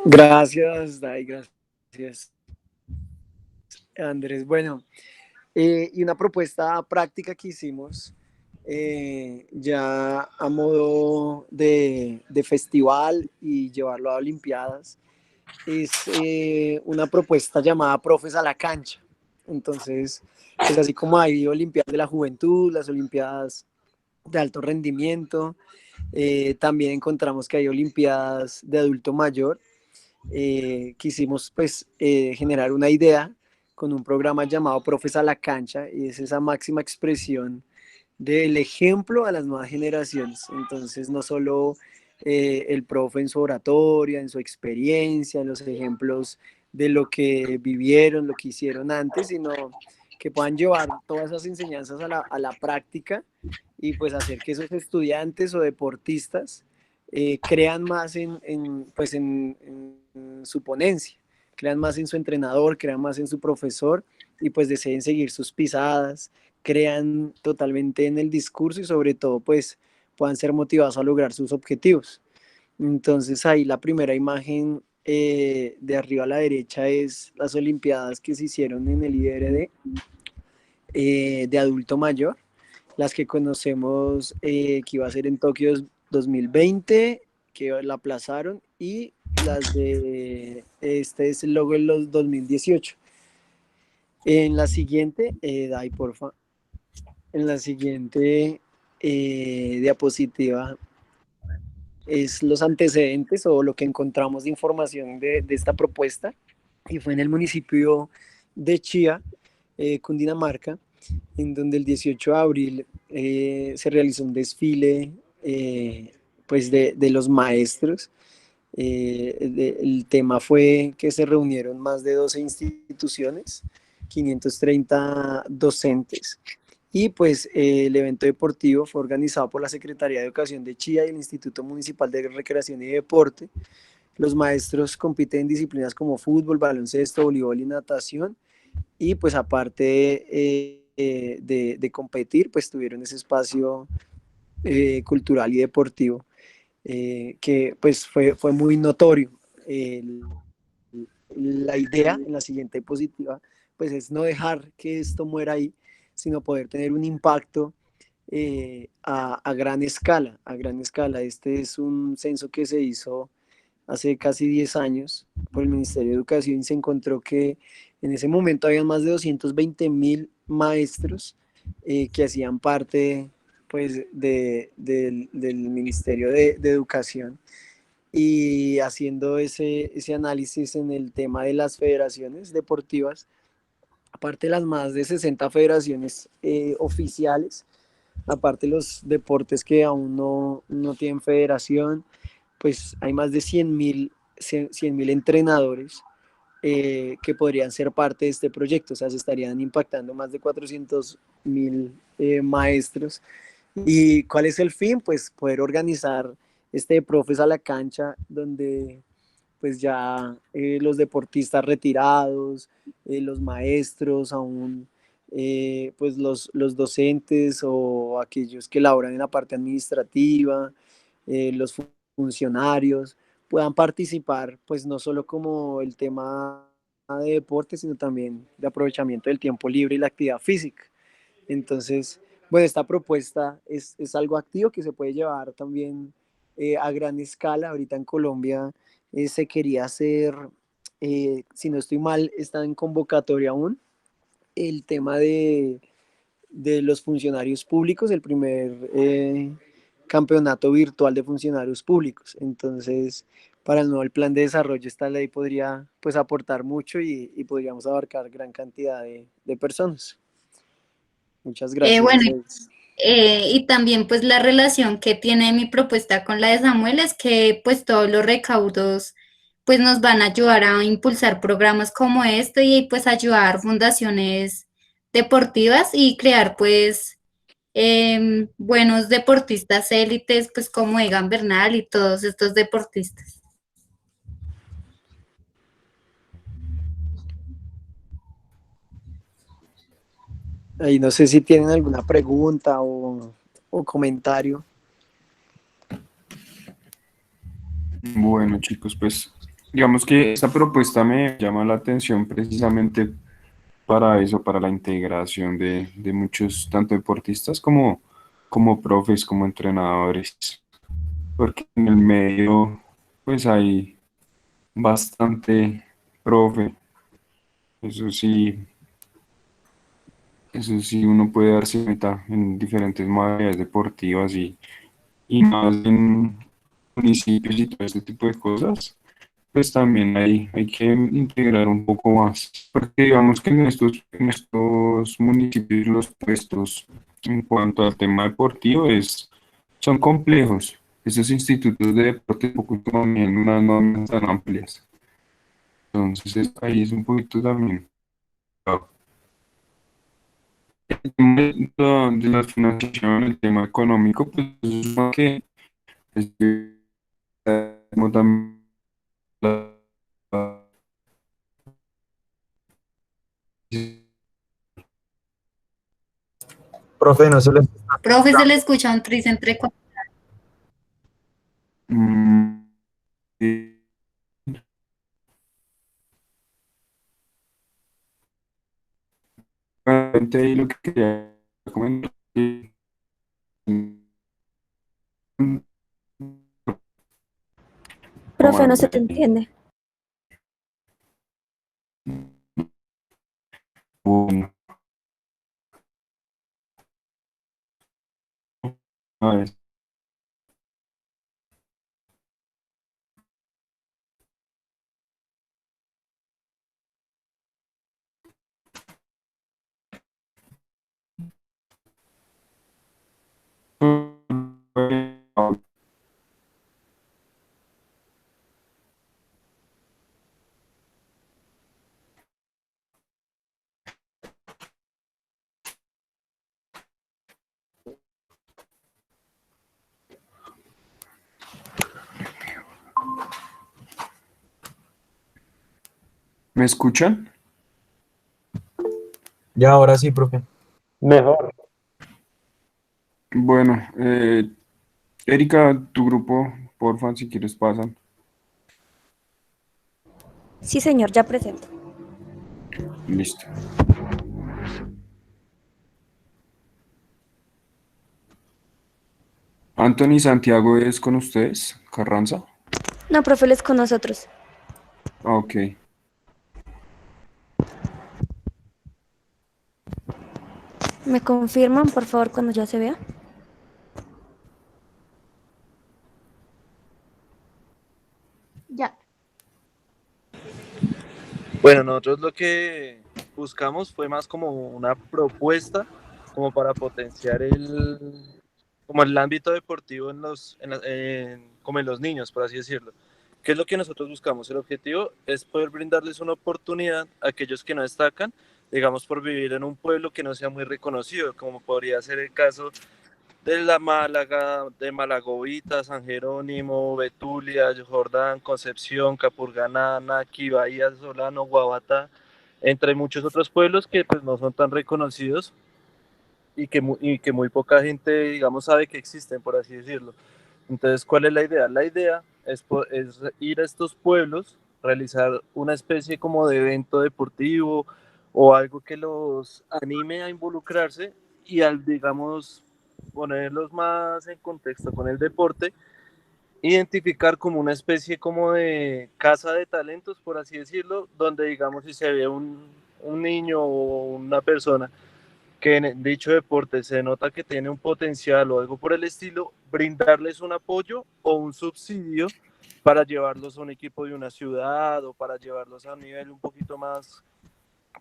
Gracias, Dai, gracias, Andrés. Bueno, y una propuesta práctica que hicimos ya a modo de festival y llevarlo a Olimpiadas es una propuesta llamada Profes a la Cancha. Entonces, pues así como hay Olimpiadas de la Juventud, las Olimpiadas de alto rendimiento, también encontramos que hay Olimpiadas de adulto mayor. Quisimos pues generar una idea con un programa llamado Profes a la Cancha, y es esa máxima expresión del ejemplo a las nuevas generaciones. Entonces, no solo el profe en su oratoria, en su experiencia, en los ejemplos de lo que vivieron, lo que hicieron antes, sino que puedan llevar todas esas enseñanzas a la práctica y pues hacer que esos estudiantes o deportistas crean más pues en su ponencia, crean más en su entrenador, crean más en su profesor y pues deseen seguir sus pisadas, crean totalmente en el discurso y sobre todo pues puedan ser motivados a lograr sus objetivos. Entonces ahí la primera imagen de arriba a la derecha es las Olimpiadas que se hicieron en el IRD de adulto mayor, las que conocemos que iba a ser en Tokio 2020, que la aplazaron, y las de, este es el logo de los 2018. En la siguiente, Dai, porfa. En la siguiente diapositiva es los antecedentes o lo que encontramos de información de esta propuesta, y fue en el municipio de Chía, Cundinamarca, en donde el 18 de abril se realizó un desfile pues de los maestros. El tema fue que se reunieron más de 12 instituciones, 530 docentes, y pues el evento deportivo fue organizado por la Secretaría de Educación de Chía y el Instituto Municipal de Recreación y Deporte. Los maestros compiten en disciplinas como fútbol, baloncesto, voleibol y natación, y pues aparte de competir, pues tuvieron ese espacio cultural y deportivo que pues fue muy notorio. La idea en la siguiente diapositiva pues es no dejar que esto muera ahí, sino poder tener un impacto a gran escala, a gran escala. Este es un censo que se hizo hace casi 10 años por el Ministerio de Educación y se encontró que en ese momento había más de 220.000 maestros que hacían parte pues, del Ministerio de Educación, y haciendo ese análisis en el tema de las federaciones deportivas, aparte de las más de 60 federaciones oficiales, aparte de los deportes que aún no tienen federación, pues hay más de 100.000 entrenadores que podrían ser parte de este proyecto. O sea, se estarían impactando más de 400.000 maestros. ¿Y cuál es el fin? Pues poder organizar este Profes a la Cancha, donde pues ya los deportistas retirados, los maestros aún, pues los docentes o aquellos que laboran en la parte administrativa, los funcionarios, puedan participar, pues no solo como el tema de deporte, sino también de aprovechamiento del tiempo libre y la actividad física. Entonces, bueno, esta propuesta es algo activo que se puede llevar también a gran escala. Ahorita en Colombia se quería hacer, si no estoy mal, está en convocatoria aún, el tema de los funcionarios públicos, el primer campeonato virtual de funcionarios públicos. Entonces, para el nuevo plan de desarrollo, esta ley podría pues aportar mucho y podríamos abarcar gran cantidad de personas. Muchas gracias. Bueno, y también pues la relación que tiene mi propuesta con la de Samuel es que pues todos los recaudos pues nos van a ayudar a impulsar programas como este y pues ayudar fundaciones deportivas y crear pues buenos deportistas élites pues como Egan Bernal y todos estos deportistas. Ahí no sé si tienen alguna pregunta o comentario. Bueno, chicos, pues digamos que esta propuesta me llama la atención precisamente para eso, para la integración de muchos, tanto deportistas como profes, como entrenadores, porque en el medio pues hay bastante profe, eso sí, eso sí uno puede darse cuenta en diferentes modalidades deportivas y más en municipios y todo este tipo de cosas. Pues también hay que integrar un poco más, porque digamos que en estos municipios los puestos en cuanto al tema deportivo son complejos. Esos institutos de deporte tampoco tienen unas normas tan amplias. Entonces ahí es un poquito también. El tema de la financiación, el tema económico, pues es lo que es como también Profe, no se le está Profe, se le escuchando. escucha un tris entre cuatro. Mm, eh, realmente ahí lo que quería comentar Profe, tomar no se te entiende. bueno, a ver, ¿me escuchan? Ya, ahora sí, profe. Mejor. Bueno, Erika, tu grupo, porfa, si quieres pasan. Sí, señor, ya presento. Listo. Anthony Santiago es con ustedes, Carranza. No, profe, él es con nosotros. Ok. ¿Me confirman, por favor, cuando ya se vea? Ya. Bueno, nosotros lo que buscamos fue más como una propuesta como para potenciar como el ámbito deportivo como en los niños, por así decirlo. ¿Qué es lo que nosotros buscamos? El objetivo es poder brindarles una oportunidad a aquellos que no destacan, digamos, por vivir en un pueblo que no sea muy reconocido, como podría ser el caso de la Málaga, de Malagovita, San Jerónimo, Betulia, Jordán, Concepción, Capurganá, Naqui, Bahía, Solano, Guabatá, entre muchos otros pueblos que pues no son tan reconocidos y que muy poca gente, digamos, sabe que existen, por así decirlo. Entonces, ¿cuál es la idea? La idea es ir a estos pueblos, realizar una especie como de evento deportivo o algo que los anime a involucrarse y al, digamos, ponerlos más en contexto con el deporte, identificar como una especie como de casa de talentos, por así decirlo, donde digamos si se ve un niño o una persona que en dicho deporte se nota que tiene un potencial o algo por el estilo, brindarles un apoyo o un subsidio para llevarlos a un equipo de una ciudad o para llevarlos a un nivel un poquito más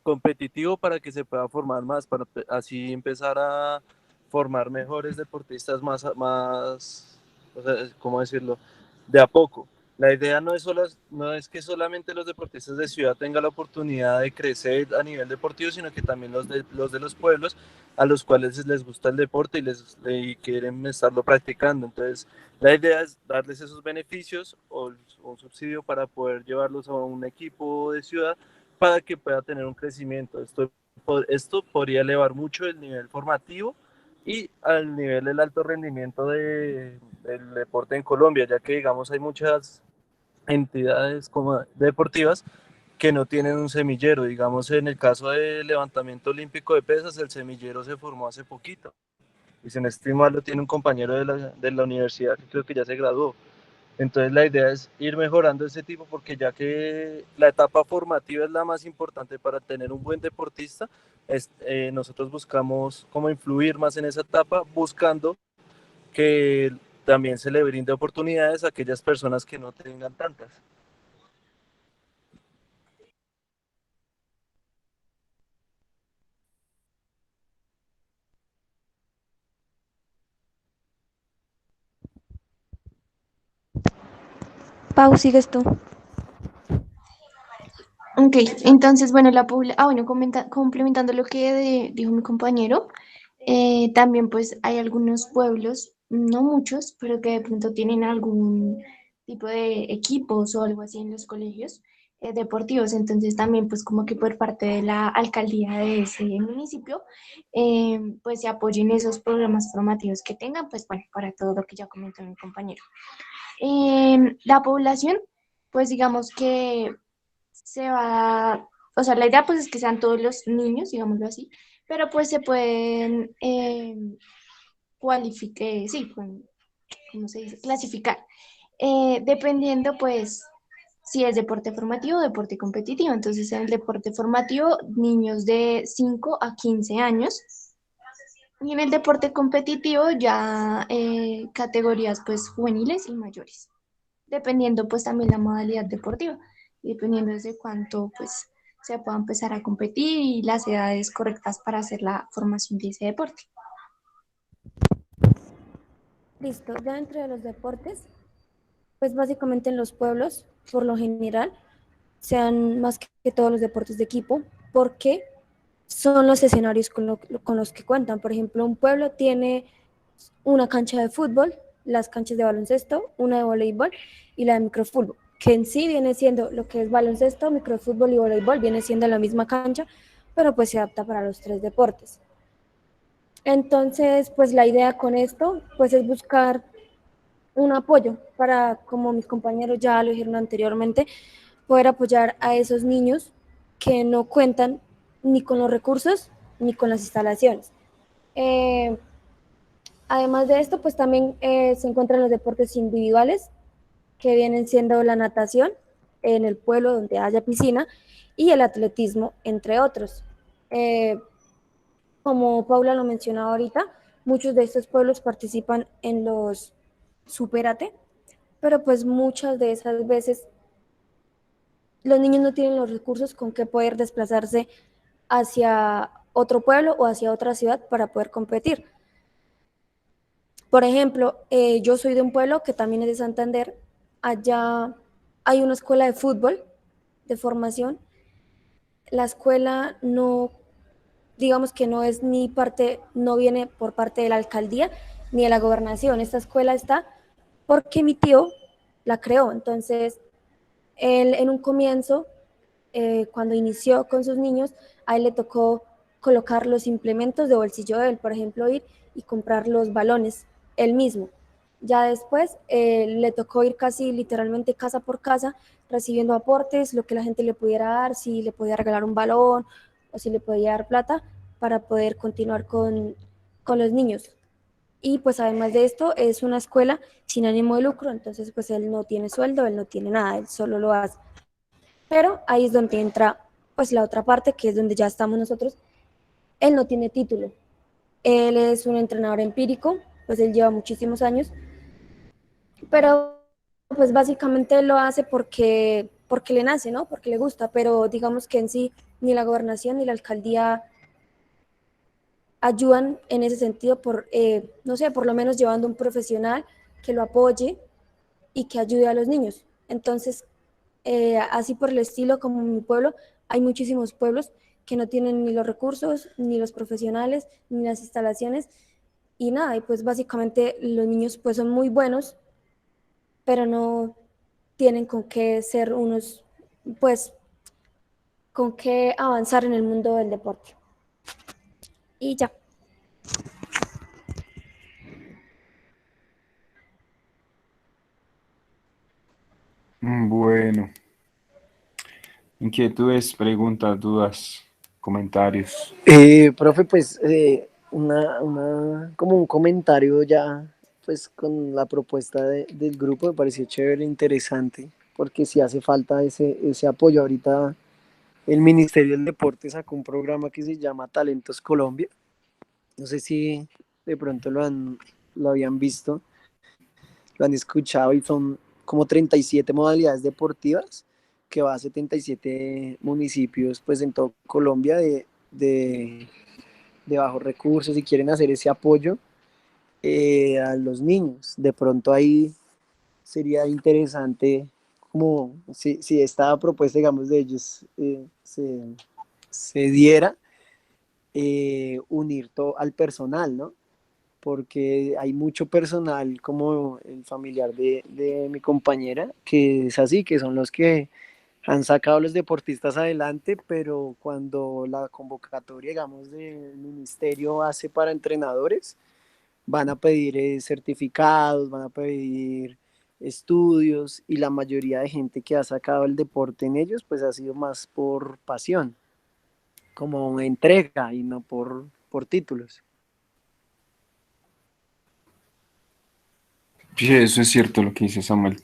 competitivo para que se pueda formar más, para así empezar a formar mejores deportistas más, o sea, ¿cómo decirlo? De a poco. La idea no es que solamente los deportistas de ciudad tengan la oportunidad de crecer a nivel deportivo, sino que también los de los pueblos a los cuales les gusta el deporte y quieren estarlo practicando. Entonces, la idea es darles esos beneficios o un subsidio para poder llevarlos a un equipo de ciudad para que pueda tener un crecimiento. Esto Esto podría elevar mucho el nivel formativo y al nivel del alto rendimiento del deporte en Colombia, ya que digamos hay muchas entidades como deportivas que no tienen un semillero. Digamos, en el caso del levantamiento olímpico de pesas, el semillero se formó hace poquito. Y si no estoy mal, lo tiene un compañero de la universidad que creo que ya se graduó. Entonces la idea es ir mejorando ese tipo porque ya que la etapa formativa es la más importante para tener un buen deportista, nosotros buscamos cómo influir más en esa etapa, buscando que también se le brinde oportunidades a aquellas personas que no tengan tantas. Pau, sigues tú. Ok, entonces, bueno, bueno, complementando lo que dijo mi compañero, también pues hay algunos pueblos, no muchos, pero que de pronto tienen algún tipo de equipos o algo así en los colegios deportivos, entonces también pues como que por parte de la alcaldía de ese municipio, pues se apoyen esos programas formativos que tengan, pues bueno, para todo lo que ya comentó mi compañero. La población, pues digamos que se va, o sea, la idea pues es que sean todos los niños, digámoslo así, pero pues se pueden sí, ¿cómo se dice? Clasificar, dependiendo pues si es deporte formativo o deporte competitivo. Entonces, en el deporte formativo, niños de 5 a 15 años. Y en el deporte competitivo ya categorías pues juveniles y mayores, dependiendo pues también la modalidad deportiva y dependiendo desde cuánto pues se pueda empezar a competir y las edades correctas para hacer la formación de ese deporte. Listo, ya entre los deportes, pues básicamente en los pueblos, por lo general, sean más que todos los deportes de equipo, porque son los escenarios con los que cuentan. Por ejemplo, un pueblo tiene una cancha de fútbol, las canchas de baloncesto, una de voleibol y la de microfútbol, que en sí viene siendo lo que es baloncesto, microfútbol y voleibol, viene siendo la misma cancha, pero pues se adapta para los tres deportes. Entonces, pues la idea con esto, pues es buscar un apoyo para, como mis compañeros ya lo dijeron anteriormente, poder apoyar a esos niños que no cuentan ni con los recursos ni con las instalaciones. Además de esto, pues también se encuentran los deportes individuales, que vienen siendo la natación en el pueblo donde haya piscina y el atletismo, entre otros. Como Paula lo mencionaba ahorita, muchos de estos pueblos participan en los Supérate, pero pues muchas de esas veces los niños no tienen los recursos con que poder desplazarse hacia otro pueblo o hacia otra ciudad para poder competir. Por ejemplo, yo soy de un pueblo que también es de Santander. Allá hay una escuela de fútbol de formación. La escuela no, digamos que no es ni parte, no viene por parte de la alcaldía ni de la gobernación. Esta escuela está porque mi tío la creó. Entonces, él en un comienzo, cuando inició con sus niños, a él le tocó colocar los implementos de bolsillo de él, por ejemplo, ir y comprar los balones él mismo. Ya después le tocó ir casi literalmente casa por casa, recibiendo aportes, lo que la gente le pudiera dar, si le podía regalar un balón o si le podía dar plata para poder continuar con los niños. Y pues además de esto es una escuela sin ánimo de lucro, entonces pues él no tiene sueldo, él no tiene nada, él solo lo hace. Pero ahí es donde entra pues la otra parte, que es donde ya estamos nosotros. Él no tiene título, él es un entrenador empírico, pues él lleva muchísimos años, pero pues básicamente lo hace porque le nace, ¿no? Porque le gusta, pero digamos que en sí ni la gobernación ni la alcaldía ayudan en ese sentido no sé, por lo menos llevando un profesional que lo apoye y que ayude a los niños. Entonces, así por el estilo como en mi pueblo, hay muchísimos pueblos que no tienen ni los recursos, ni los profesionales, ni las instalaciones, y nada, y pues básicamente los niños pues son muy buenos, pero no tienen con qué ser unos, pues, con qué avanzar en el mundo del deporte. Y ya. Bueno, inquietudes, preguntas, dudas, comentarios. Profe, pues como un comentario ya, pues con la propuesta del grupo me pareció chévere, interesante, porque si hace falta ese apoyo. Ahorita el Ministerio del Deporte sacó un programa que se llama Talentos Colombia. No sé si de pronto lo habían visto, lo han escuchado, y son como 37 modalidades deportivas que va a 77 municipios pues en todo Colombia de bajos recursos, y quieren hacer ese apoyo a los niños. De pronto ahí sería interesante como si esta propuesta, digamos, de ellos se diera, unir todo al personal, ¿no? Porque hay mucho personal como el familiar de mi compañera, que es así, que son los que han sacado a los deportistas adelante, pero cuando la convocatoria, digamos, del ministerio hace para entrenadores, van a pedir certificados, van a pedir estudios, y la mayoría de gente que ha sacado el deporte en ellos, pues ha sido más por pasión, como entrega y no por títulos. Sí, eso es cierto lo que dice Samuel.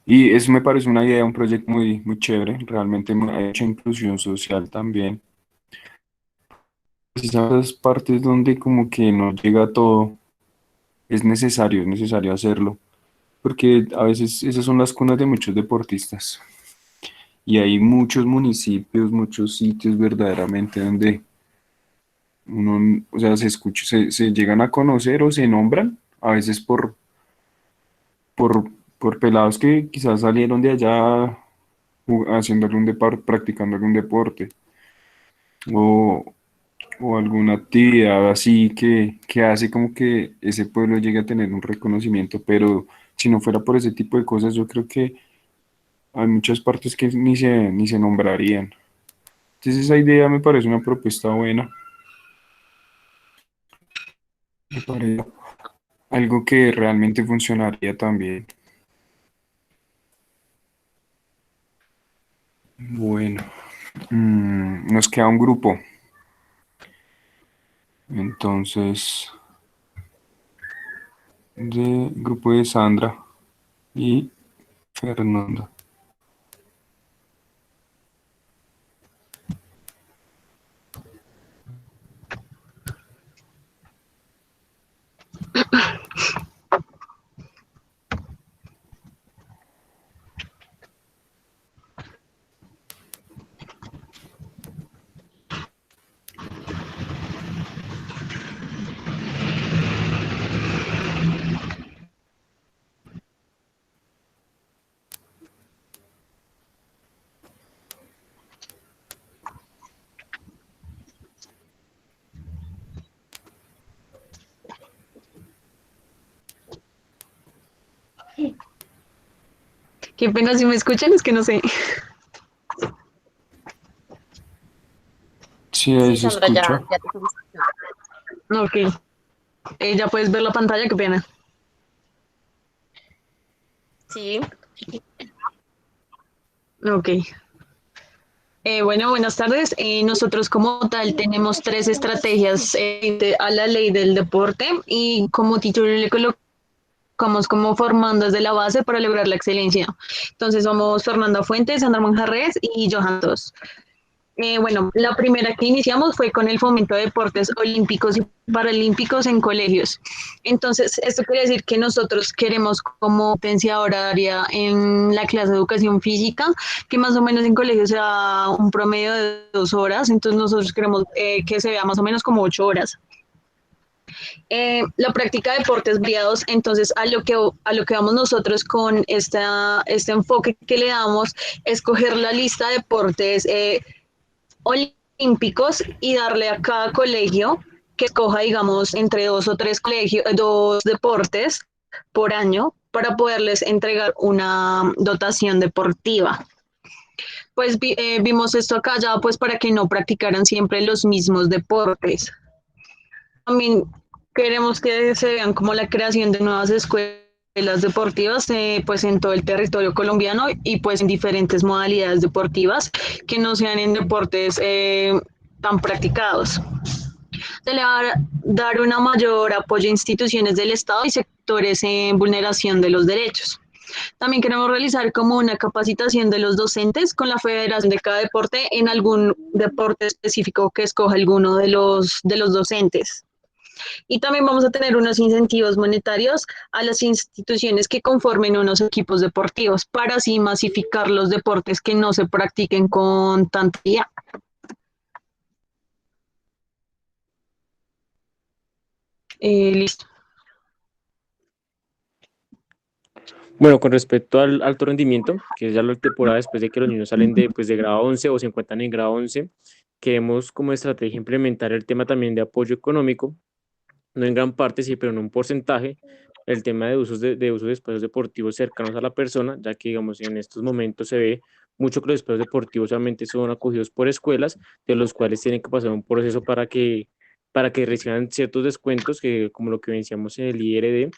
Y eso me parece una idea, un proyecto muy, muy chévere. Realmente me ha hecho inclusión social también. Esas partes donde como que no llega todo, es necesario hacerlo. Porque a veces esas son las cunas de muchos deportistas. Y hay muchos municipios, muchos sitios verdaderamente donde uno, o sea, se escucha, se llegan a conocer o se nombran, a veces por, por pelados que quizás salieron de allá haciendo practicando algún deporte o, o alguna actividad así que hace como que ese pueblo llegue a tener un reconocimiento, pero si no fuera por ese tipo de cosas, yo creo que hay muchas partes que ni se nombrarían. Entonces esa idea me parece una propuesta buena, me parece algo que realmente funcionaría también. Bueno, nos queda un grupo. Entonces, grupo de Sandra y Fernanda. Qué pena si me escuchan, es que no sé. Sí, ahí Sí, se Sandra, escucha. ya te escucho. Ok. Ya puedes ver la pantalla, qué pena. Sí, Ok. Bueno, buenas tardes. Nosotros como tal tenemos tres estrategias a la ley del deporte, y como título le colocamos como formando desde la base para lograr la excelencia. Entonces somos Fernanda Fuentes, Sandra Manjarres y Johan Dos. Bueno, la primera que iniciamos fue con el fomento de deportes olímpicos y paralímpicos en colegios. Entonces, esto quiere decir que nosotros queremos como potencia horaria en la clase de educación física, que más o menos en colegios sea un promedio de 2 horas, entonces nosotros queremos que se vea más o menos como 8 horas. La práctica de deportes variados, entonces a lo que vamos nosotros con este enfoque que le damos, escoger la lista de deportes olímpicos y darle a cada colegio que escoja, digamos, entre 2 o 3 dos deportes por año para poderles entregar una dotación deportiva. Pues vimos esto acá ya pues para que no practicaran siempre los mismos deportes. también queremos que se vean como la creación de nuevas escuelas deportivas pues en todo el territorio colombiano y pues en diferentes modalidades deportivas que no sean en deportes tan practicados. Se le va a dar una mayor apoyo a instituciones del Estado y sectores en vulneración de los derechos. También queremos realizar como una capacitación de los docentes con la federación de cada deporte en algún deporte específico que escoja alguno de los docentes. Y también vamos a tener unos incentivos monetarios a las instituciones que conformen unos equipos deportivos para así masificar los deportes que no se practiquen con tanta IA. Listo. Bueno, con respecto al alto rendimiento, que es ya la temporada después de que los niños salen de, pues, de grado 11 o se encuentran en grado 11, queremos como estrategia implementar el tema también de apoyo económico, no en gran parte, sí, pero en un porcentaje, el tema de uso de espacios deportivos cercanos a la persona, ya que, digamos, en estos momentos se ve mucho que los espacios deportivos solamente son acogidos por escuelas, de los cuales tienen que pasar un proceso para que reciban ciertos descuentos, que como lo que veíamos en el IRD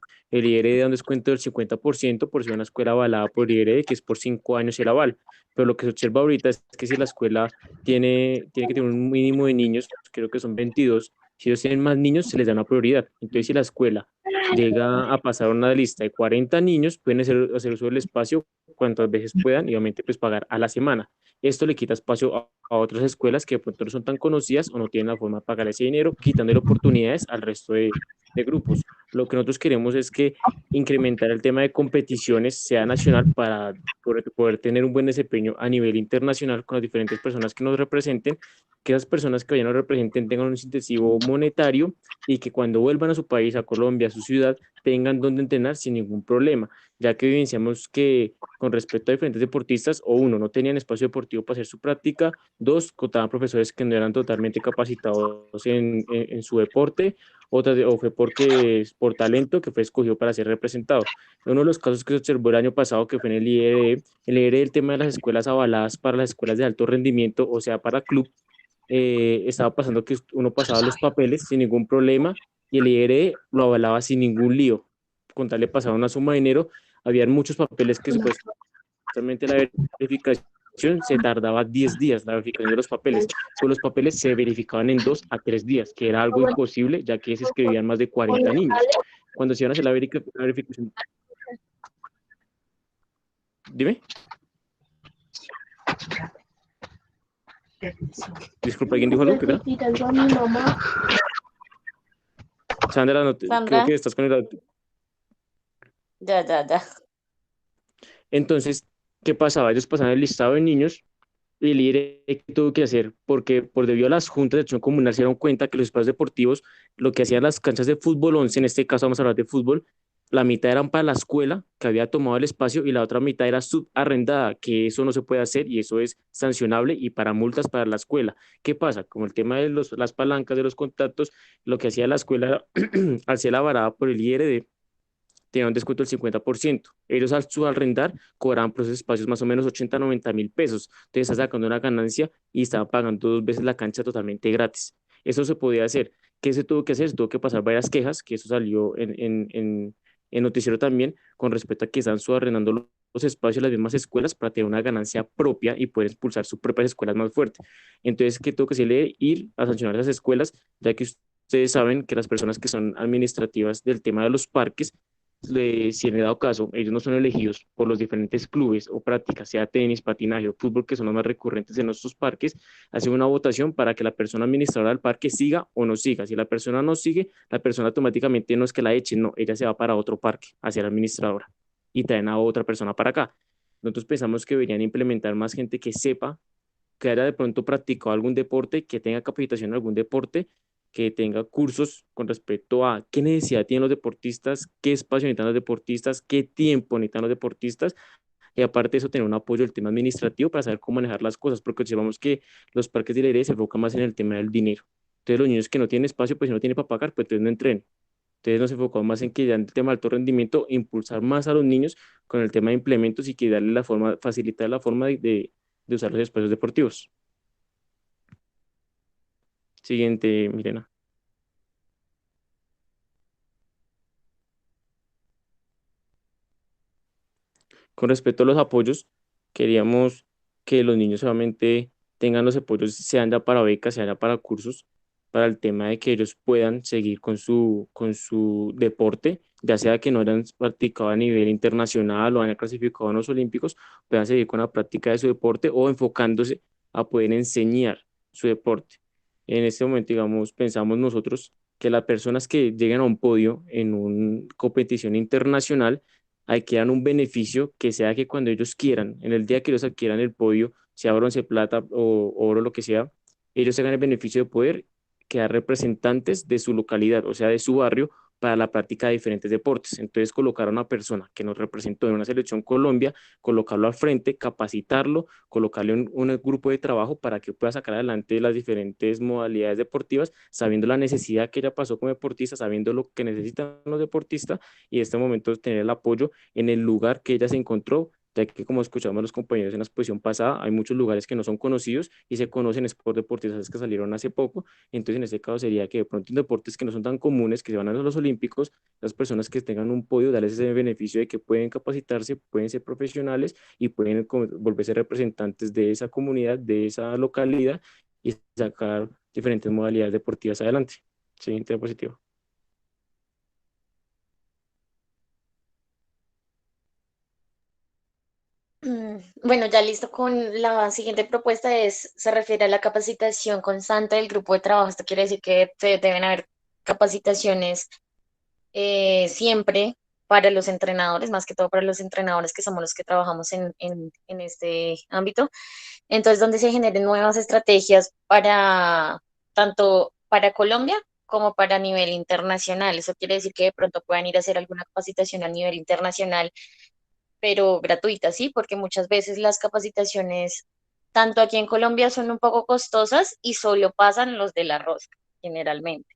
da un descuento del 50% por ser una escuela avalada por el IRD, que es por 5 años el aval. Pero lo que se observa ahorita es que si la escuela tiene que tener un mínimo de niños, creo que son 22, si ellos tienen más niños, se les da una prioridad. Entonces, si la escuela llega a pasar una lista de 40 niños, pueden hacer uso del espacio cuantas veces puedan y obviamente pues pagar a la semana. Esto le quita espacio a otras escuelas que de pronto no son tan conocidas o no tienen la forma de pagar ese dinero, quitándole oportunidades al resto de grupos. Lo que nosotros queremos es que incrementar el tema de competiciones sea nacional para poder tener un buen desempeño a nivel internacional con las diferentes personas que nos representen, que esas personas que vayan nos representen tengan un incentivo monetario y que cuando vuelvan a su país, a Colombia, a su ciudad, tengan donde entrenar sin ningún problema, ya que evidenciamos que con respecto a diferentes deportistas, o uno, no tenían espacio deportivo para hacer su práctica, dos, contaban profesores que no eran totalmente capacitados en su deporte, o fue porque por talento que fue escogido para ser representado. Uno de los casos que se observó el año pasado, que fue en el IRD, el tema de las escuelas avaladas para las escuelas de alto rendimiento, o sea, para club, estaba pasando que uno pasaba los papeles sin ningún problema y el IRE lo avalaba sin ningún lío. Con tal le pasaba una suma de dinero, habían muchos papeles que supuestamente la verificación se tardaba 10 días, la verificación de los papeles. Pero los papeles se verificaban en 2 a 3 días, que era algo imposible, ya que se escribían más de 40 niños. Cuando se iban a hacer la verificación... Dime. Disculpa, ¿alguien dijo algo? ¿Qué tal? Sandra, no Sandra. creo que estás conectado. Ya. Entonces, ¿qué pasaba? Ellos pasaban el listado de niños y el IRE, ¿qué tuvo que hacer? Porque por debido a las juntas de acción comunal se dieron cuenta que los espacios deportivos, lo que hacían las canchas de fútbol 11, en este caso vamos a hablar de fútbol, la mitad eran para la escuela que había tomado el espacio y la otra mitad era subarrendada, que eso no se puede hacer y eso es sancionable y para multas para la escuela. ¿Qué pasa? Como el tema de las palancas de los contactos, lo que hacía la escuela al ser avalada por el IRD, tenía un descuento del 50%. Ellos al subarrendar cobraban por esos espacios más o menos 80, 90.000 pesos. Entonces está sacando una ganancia y estaba pagando 2 veces la cancha totalmente gratis. Eso se podía hacer. ¿Qué se tuvo que hacer? Se tuvo que pasar varias quejas, que eso salió en noticiero también, con respecto a que están subarrendando los espacios de las mismas escuelas para tener una ganancia propia y poder expulsar sus propias escuelas más fuertes. Entonces, ¿qué tuvo que hacerle? Ir a sancionar esas escuelas, ya que ustedes saben que las personas que son administrativas del tema de los parques, si en el dado caso ellos no son elegidos por los diferentes clubes o prácticas, sea tenis, patinaje o fútbol, que son los más recurrentes en nuestros parques, hacen una votación para que la persona administradora del parque siga o no siga. Si la persona no sigue, la persona automáticamente no es que la echen, no, ella se va para otro parque a ser administradora y traen a otra persona para acá. Nosotros pensamos que deberían implementar más gente que sepa, que haya de pronto practicado algún deporte, que tenga capacitación en algún deporte, que tenga cursos con respecto a qué necesidad tienen los deportistas, qué espacio necesitan los deportistas, qué tiempo necesitan los deportistas, y aparte de eso tener un apoyo del tema administrativo para saber cómo manejar las cosas, porque observamos que los parques de la IRE se enfocan más en el tema del dinero. Entonces los niños que no tienen espacio, pues si no tienen para pagar, pues entonces no entrenen. Entonces nos enfocamos más en que ya en el tema de alto rendimiento, impulsar más a los niños con el tema de implementos y que darle la forma, facilitar la forma de usar los espacios deportivos. Siguiente, Mirena. Con respecto a los apoyos, queríamos que los niños solamente tengan los apoyos, sean ya para becas, sean ya para cursos, para el tema de que ellos puedan seguir con su deporte, ya sea que no hayan practicado a nivel internacional o hayan clasificado a los olímpicos, puedan seguir con la práctica de su deporte o enfocándose a poder enseñar su deporte. En este momento, digamos, pensamos nosotros que las personas que lleguen a un podio en una competición internacional, hay que dar un beneficio que sea que cuando ellos quieran, en el día que ellos adquieran el podio, sea bronce, plata o oro, lo que sea, ellos tengan el beneficio de poder quedar representantes de su localidad, o sea, de su barrio, para la práctica de diferentes deportes. Entonces, colocar a una persona que nos representó en una selección Colombia, colocarlo al frente, capacitarlo, colocarle un grupo de trabajo para que pueda sacar adelante las diferentes modalidades deportivas, sabiendo la necesidad que ella pasó como deportista, sabiendo lo que necesitan los deportistas y en este momento tener el apoyo en el lugar que ella se encontró, ya que como escuchamos a los compañeros en la exposición pasada, hay muchos lugares que no son conocidos y se conocen es por deportistas que salieron hace poco. Entonces, en este caso sería que de pronto en deportes que no son tan comunes, que se van a los olímpicos, las personas que tengan un podio, darles ese beneficio de que pueden capacitarse, pueden ser profesionales y pueden volverse representantes de esa comunidad, de esa localidad y sacar diferentes modalidades deportivas adelante. Siguiente diapositiva. Bueno, ya listo con la siguiente propuesta se refiere a la capacitación constante del grupo de trabajo. Esto quiere decir que deben haber capacitaciones siempre para los entrenadores, más que todo para los entrenadores que somos los que trabajamos en este ámbito. Entonces, donde se generen nuevas estrategias para tanto para Colombia como para nivel internacional. Eso quiere decir que de pronto puedan ir a hacer alguna capacitación a nivel internacional, pero gratuita, ¿sí? Porque muchas veces las capacitaciones, tanto aquí en Colombia, son un poco costosas y solo pasan los de la rosca, generalmente.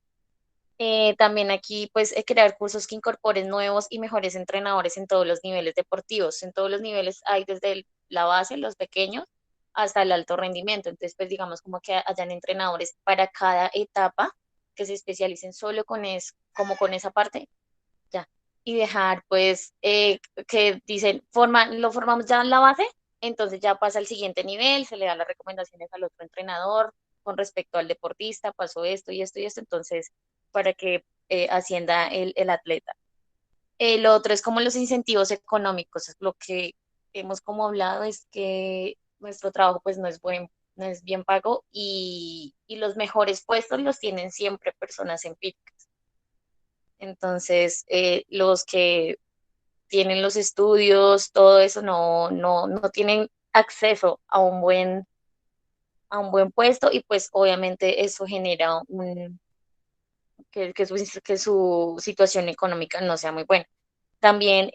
También aquí, pues, crear cursos que incorporen nuevos y mejores entrenadores en todos los niveles deportivos. En todos los niveles hay desde la base, los pequeños, hasta el alto rendimiento. Entonces, pues, digamos como que hayan entrenadores para cada etapa que se especialicen solo como con esa parte, ya. Y dejar, pues, que dicen, lo formamos ya en la base, entonces ya pasa al siguiente nivel, se le da las recomendaciones al otro entrenador con respecto al deportista, pasó esto y esto y esto, entonces, para que ascienda el atleta. Lo otro es como los incentivos económicos. Lo que hemos como hablado es que nuestro trabajo pues no es bien pago y los mejores puestos los tienen siempre personas empíricas. Entonces, los que tienen los estudios, todo eso no tienen acceso a un buen puesto y pues obviamente eso genera que su situación económica no sea muy buena. También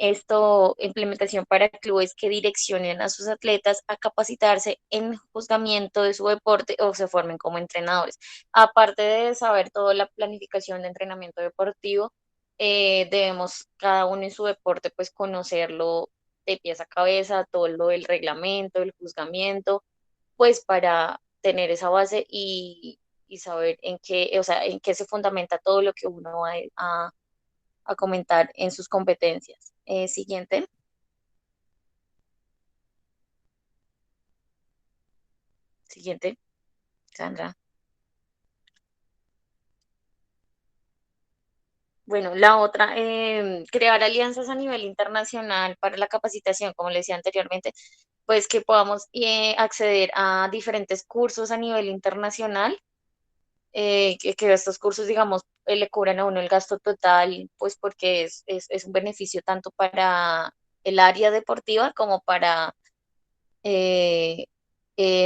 implementación para clubes que direccionen a sus atletas a capacitarse en juzgamiento de su deporte o se formen como entrenadores. Aparte de saber toda la planificación de entrenamiento deportivo, debemos cada uno en su deporte pues conocerlo de pies a cabeza, todo lo del reglamento, el juzgamiento, pues para tener esa base y saber o sea, en qué se fundamenta todo lo que uno va a comentar en sus competencias. Siguiente. Siguiente, Sandra. Bueno, la otra, crear alianzas a nivel internacional para la capacitación, como le decía anteriormente, pues que podamos acceder a diferentes cursos a nivel internacional, que estos cursos, digamos, le cubran a uno el gasto total, pues porque es un beneficio tanto para el área deportiva como para eh,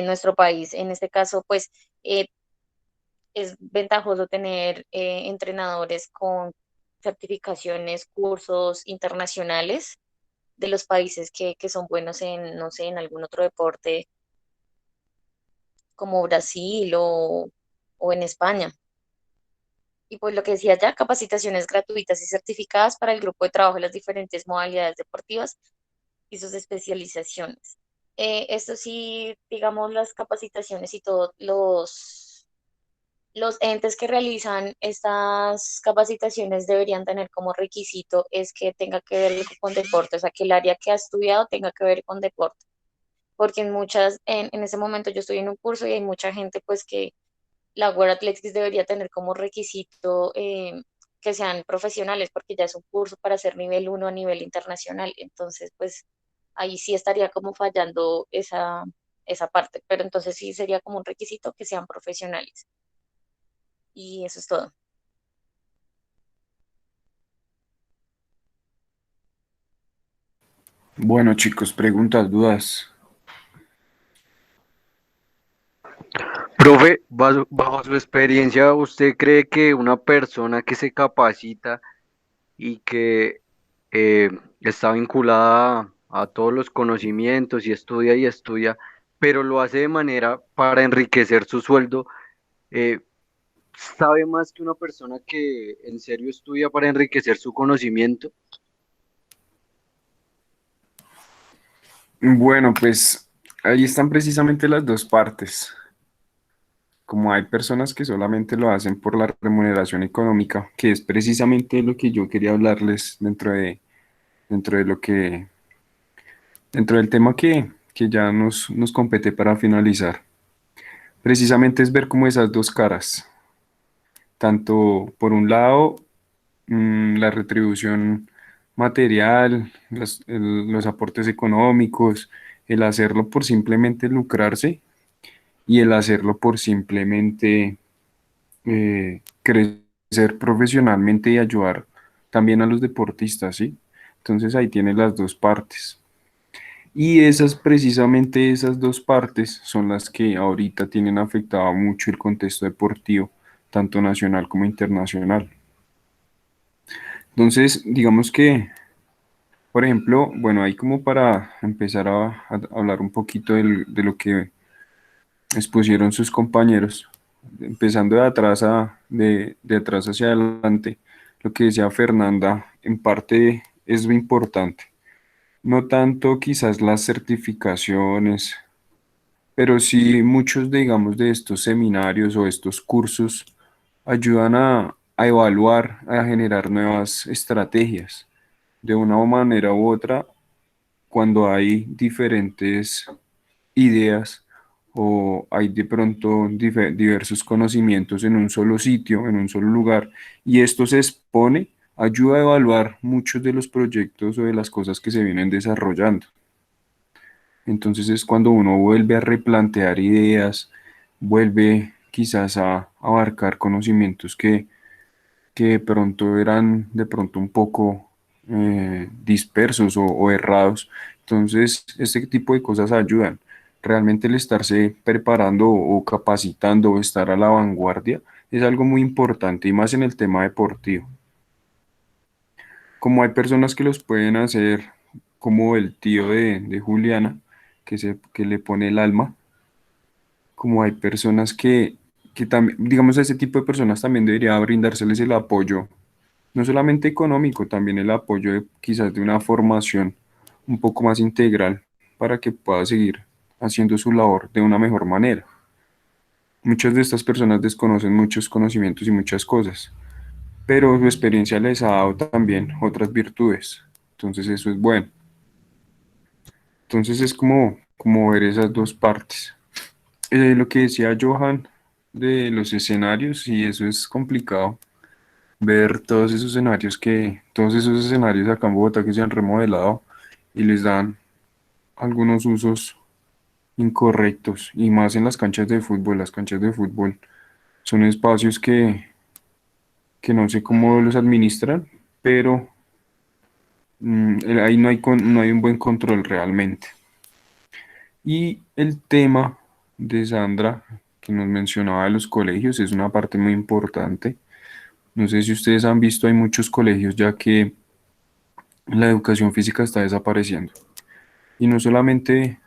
nuestro país. En este caso, pues es ventajoso tener entrenadores con certificaciones, cursos internacionales de los países que son buenos en, no sé, en algún otro deporte como Brasil o en España. Y pues lo que decía ya, capacitaciones gratuitas y certificadas para el grupo de trabajo en las diferentes modalidades deportivas y sus especializaciones. Esto sí, digamos, las capacitaciones y todos los entes que realizan estas capacitaciones deberían tener como requisito es que tenga que ver con deporte, o sea, que el área que ha estudiado tenga que ver con deporte, porque en ese momento yo estoy en un curso y hay mucha gente pues que la World Athletics debería tener como requisito que sean profesionales, porque ya es un curso para hacer nivel uno a nivel internacional. Entonces, pues ahí sí estaría como fallando esa parte, pero entonces sí sería como un requisito que sean profesionales. Y eso es todo. Bueno, chicos, preguntas, dudas. Profe, bajo su experiencia, ¿usted cree que una persona que se capacita y que eh, está vinculada a todos los conocimientos y estudia, pero lo hace de manera para enriquecer su sueldo, eh, sabe más que una persona que en serio estudia para enriquecer su conocimiento? Bueno, pues ahí están precisamente las dos partes. Como hay personas que solamente lo hacen por la remuneración económica, que es precisamente lo que yo quería hablarles dentro de lo que, dentro del tema que ya nos compete para finalizar. Precisamente es ver como esas dos caras, tanto por un lado la retribución material, los aportes económicos, el hacerlo por simplemente lucrarse y el hacerlo por simplemente crecer profesionalmente y ayudar también a los deportistas, ¿sí? Entonces ahí tiene las dos partes. Y precisamente esas dos partes son las que ahorita tienen afectado mucho el contexto deportivo, tanto nacional como internacional. Entonces, digamos que, por ejemplo, bueno, ahí como para empezar a hablar un poquito de lo que expusieron sus compañeros, empezando de atrás hacia adelante, lo que decía Fernanda, en parte es lo importante. No tanto quizás las certificaciones, pero sí muchos, digamos, de estos seminarios o estos cursos ayudan a evaluar, a generar nuevas estrategias. De una manera u otra, cuando hay diferentes ideas o hay de pronto diversos conocimientos en un solo sitio, en un solo lugar, y esto se expone, ayuda a evaluar muchos de los proyectos o de las cosas que se vienen desarrollando. Entonces es cuando uno vuelve a replantear ideas, vuelve quizás a abarcar conocimientos que de pronto eran de pronto un poco dispersos o errados. Entonces, este tipo de cosas ayudan. Realmente el estarse preparando o capacitando o estar a la vanguardia es algo muy importante y más en el tema deportivo. Como hay personas que los pueden hacer, como el tío de Juliana, que le pone el alma, como hay personas que también, digamos, a ese tipo de personas también debería brindárseles el apoyo no solamente económico, también el apoyo quizás de una formación un poco más integral para que pueda seguir haciendo su labor de una mejor manera. Muchas de estas personas desconocen muchos conocimientos y muchas cosas, pero su experiencia les ha dado también otras virtudes. Entonces eso es bueno. Entonces es como ver esas dos partes. Lo que decía Johan de los escenarios, y eso es complicado ver todos esos escenarios acá en Bogotá que se han remodelado y les dan algunos usos incorrectos y más en las canchas de fútbol. Las canchas de fútbol son espacios que no sé cómo los administran, pero ahí no hay un buen control realmente. Y el tema de Sandra, que nos mencionaba de los colegios, es una parte muy importante. No sé si ustedes han visto, hay muchos colegios ya que la educación física está desapareciendo. Y no solamente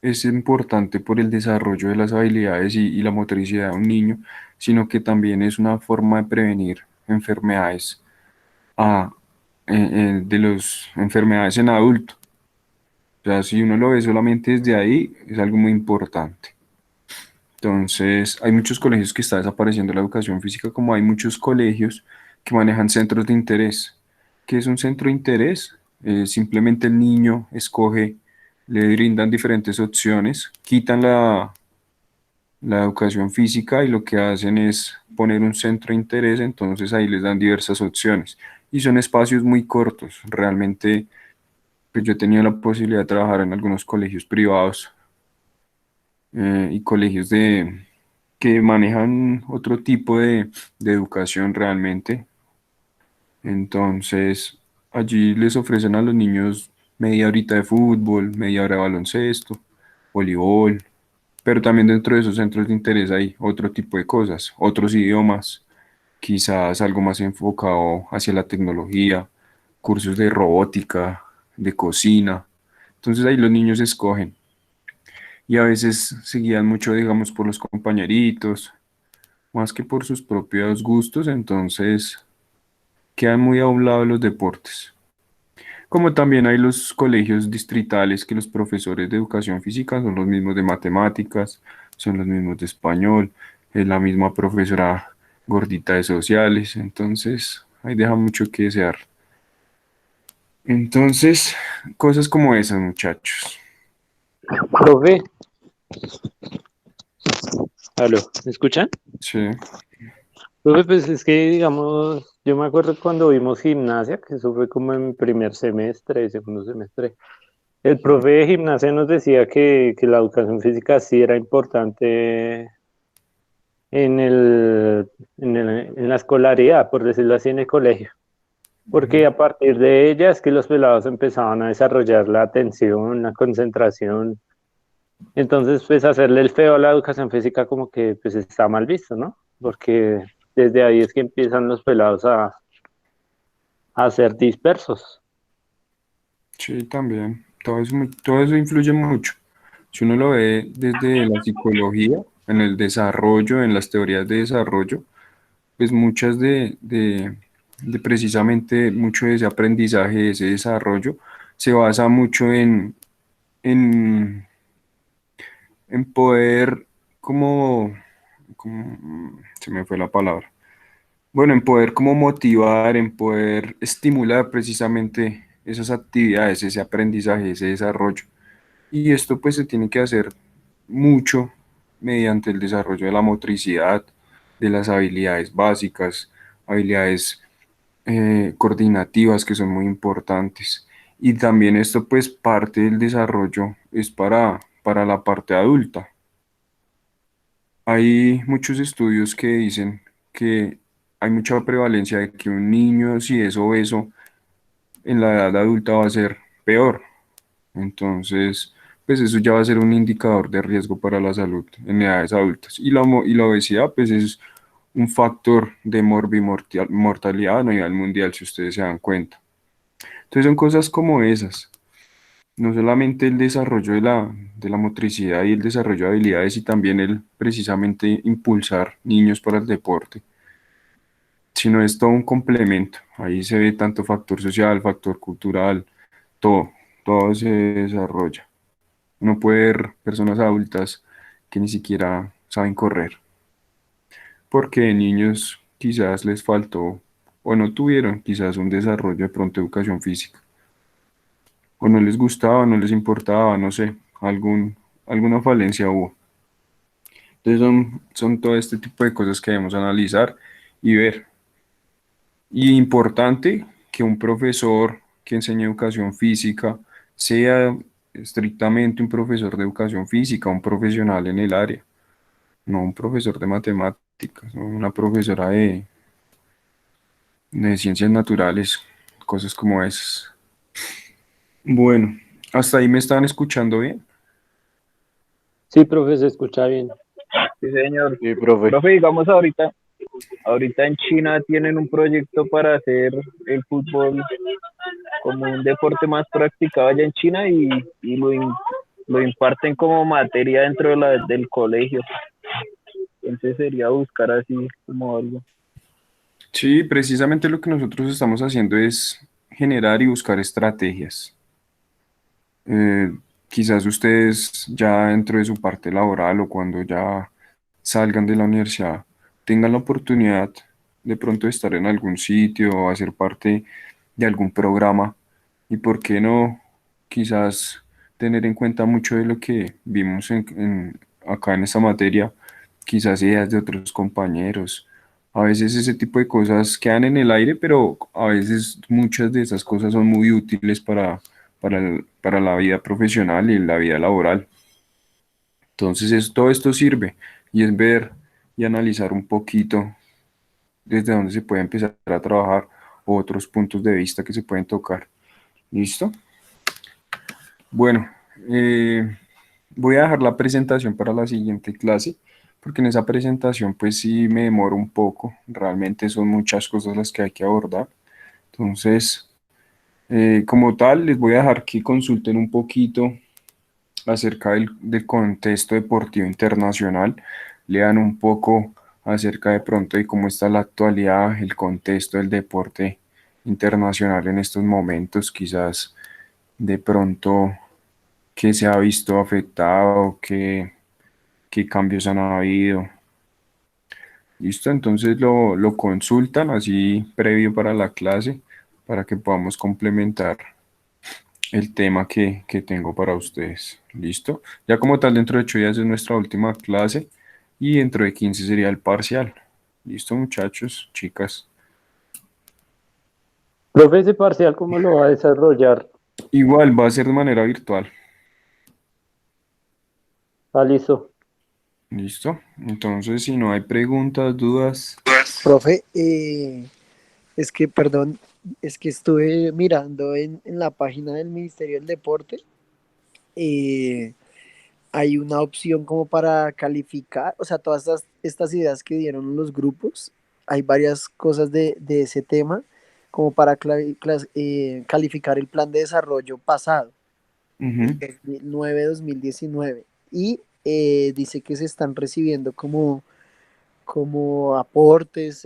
es importante por el desarrollo de las habilidades y la motricidad de un niño, sino que también es una forma de prevenir enfermedades a, de las enfermedades en adulto. O sea, si uno lo ve solamente desde ahí, es algo muy importante. Entonces, hay muchos colegios que está desapareciendo la educación física, como hay muchos colegios que manejan centros de interés. ¿Qué es un centro de interés? Simplemente el niño escoge, le brindan diferentes opciones, quitan la educación física y lo que hacen es poner un centro de interés, entonces ahí les dan diversas opciones. Y son espacios muy cortos. Realmente, pues yo he tenido la posibilidad de trabajar en algunos colegios privados y colegios que manejan otro tipo de educación realmente. Entonces, allí les ofrecen a los niños media horita de fútbol, media hora de baloncesto, voleibol, pero también dentro de esos centros de interés hay otro tipo de cosas, otros idiomas, quizás algo más enfocado hacia la tecnología, cursos de robótica, de cocina. Entonces ahí los niños escogen y a veces se guían mucho, digamos, por los compañeritos, más que por sus propios gustos, entonces quedan muy a un lado de los deportes. Como también hay los colegios distritales que los profesores de educación física son los mismos de matemáticas, son los mismos de español, es la misma profesora gordita de sociales, entonces ahí deja mucho que desear. Entonces, cosas como esas, muchachos. Profe, aló, ¿me escuchan? Sí, Profe, pues es que, digamos, yo me acuerdo cuando vimos gimnasia, que eso fue como en primer semestre, segundo semestre. El profe de gimnasia nos decía que la educación física sí era importante en en la escolaridad, por decirlo así, en el colegio. Porque a partir de ella es que los pelados empezaban a desarrollar la atención, la concentración. Entonces, pues hacerle el feo a la educación física como que pues está mal visto, ¿no? Porque desde ahí es que empiezan los pelados a ser dispersos. sí, también. Todo eso influye mucho. Si uno lo ve desde la psicología, en el desarrollo, en las teorías de desarrollo, pues muchas de precisamente mucho de ese aprendizaje, de ese desarrollo, se basa mucho en, en poder, se me fue la palabra, bueno, en poder como motivar, en poder estimular precisamente esas actividades, ese aprendizaje, ese desarrollo. Y esto pues se tiene que hacer mucho mediante el desarrollo de la motricidad, de las habilidades básicas, habilidades coordinativas que son muy importantes. Y también esto pues parte del desarrollo es para la parte adulta. Hay muchos estudios que dicen que hay mucha prevalencia de que un niño si es obeso en la edad adulta va a ser peor. Entonces, pues eso ya va a ser un indicador de riesgo para la salud en edades adultas. Y la obesidad, pues es un factor de mortalidad a nivel mundial, si ustedes se dan cuenta. Entonces son cosas como esas. No solamente el desarrollo de la motricidad y el desarrollo de habilidades, y también el precisamente impulsar niños para el deporte, sino es todo un complemento. Ahí se ve tanto factor social, factor cultural, todo, todo se desarrolla. Uno puede ver personas adultas que ni siquiera saben correr, porque de niños quizás les faltó o no tuvieron quizás un desarrollo de pronto educación física, o no les gustaba, no les importaba, no sé, alguna falencia hubo. Entonces son todo este tipo de cosas que debemos analizar y ver. Y importante que un profesor que enseñe educación física sea estrictamente un profesor de educación física, un profesional en el área, no un profesor de matemáticas, no una profesora de ciencias naturales, cosas como esas. Bueno, hasta ahí me estaban escuchando bien. Sí, profe, se escucha bien. Sí, señor. Sí, profe. Profe, digamos ahorita en China tienen un proyecto para hacer el fútbol como un deporte más practicado allá en China y lo imparten como materia dentro de del colegio. Entonces sería buscar así como algo. Sí, precisamente lo que nosotros estamos haciendo es generar y buscar estrategias. Quizás ustedes ya dentro de su parte laboral o cuando ya salgan de la universidad, tengan la oportunidad de pronto de estar en algún sitio o hacer parte de algún programa y por qué no quizás tener en cuenta mucho de lo que vimos acá en esta materia, quizás ideas de otros compañeros. A veces ese tipo de cosas quedan en el aire, pero a veces muchas de esas cosas son muy útiles para la vida profesional y la vida laboral. Entonces todo esto sirve y es ver y analizar un poquito desde dónde se puede empezar a trabajar o otros puntos de vista que se pueden tocar. ¿Listo? Bueno, voy a dejar la presentación para la siguiente clase, porque en esa presentación pues sí me demoro un poco, realmente son muchas cosas las que hay que abordar. Entonces, como tal, les voy a dejar que consulten un poquito acerca del contexto deportivo internacional, lean un poco acerca de pronto de cómo está la actualidad, el contexto del deporte internacional en estos momentos, quizás de pronto qué se ha visto afectado, qué cambios han habido. Listo, entonces lo consultan así previo para la clase para que podamos complementar el tema que tengo para ustedes. ¿Listo? Ya como tal, dentro de 8 días es nuestra última clase y dentro de 15 sería el parcial. ¿Listo, muchachos, chicas? Profe, ese parcial, ¿cómo lo va a desarrollar? Igual va a ser de manera virtual. Ah, listo. ¿Listo? Entonces, si no hay preguntas, dudas. Profe, es que, perdón, es que estuve mirando en la página del Ministerio del Deporte. Hay una opción como para calificar, o sea, todas estas ideas que dieron los grupos, hay varias cosas de ese tema, como para calificar el plan de desarrollo pasado, el Ujú. 2009-2019, y dice que se están recibiendo como aportes,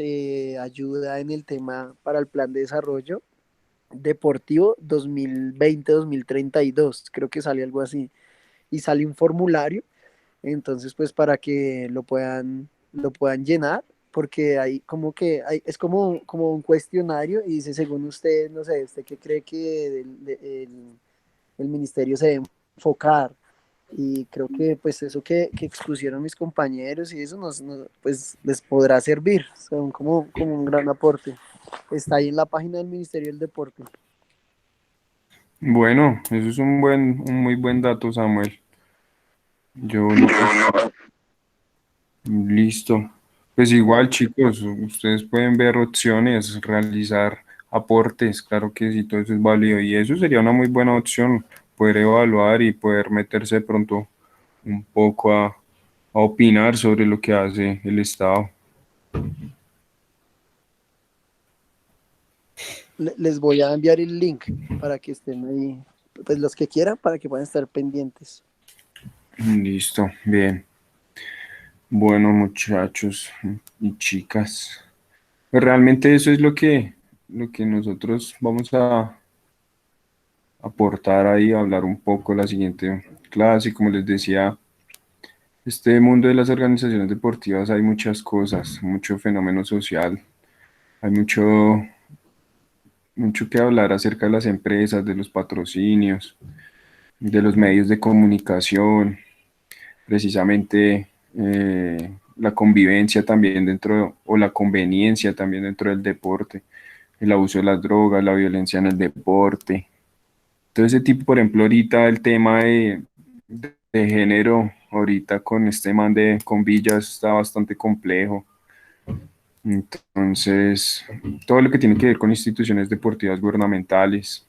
ayuda en el tema para el plan de desarrollo deportivo 2020-2032, creo que sale algo así, y sale un formulario, entonces pues para que lo puedan llenar, porque hay como que es como un cuestionario y dice, según usted, no sé, ¿usted qué cree que el ministerio se debe enfocar? Y creo que pues eso que expusieron mis compañeros y eso pues les podrá servir, son como un gran aporte. Está ahí en la página del Ministerio del Deporte. Bueno, eso es un muy buen dato, Samuel. Yo listo. Pues igual, chicos, ustedes pueden ver opciones, realizar aportes, claro que sí, todo eso es válido y eso sería una muy buena opción, poder evaluar y poder meterse de pronto un poco a opinar sobre lo que hace el Estado. Les voy a enviar el link para que estén ahí, pues los que quieran, para que puedan estar pendientes. Listo, bien. Bueno, muchachos y chicas, pues realmente eso es lo que nosotros vamos a aportar ahí, hablar un poco la siguiente clase. Como les decía, este mundo de las organizaciones deportivas hay muchas cosas, mucho fenómeno social, hay mucho que hablar acerca de las empresas, de los patrocinios, de los medios de comunicación, precisamente la convivencia también dentro, o la conveniencia también dentro del deporte, el abuso de las drogas, la violencia en el deporte. Todo ese tipo, por ejemplo, ahorita el tema de género, ahorita con este man con Villas está bastante complejo. Entonces, todo lo que tiene que ver con instituciones deportivas gubernamentales,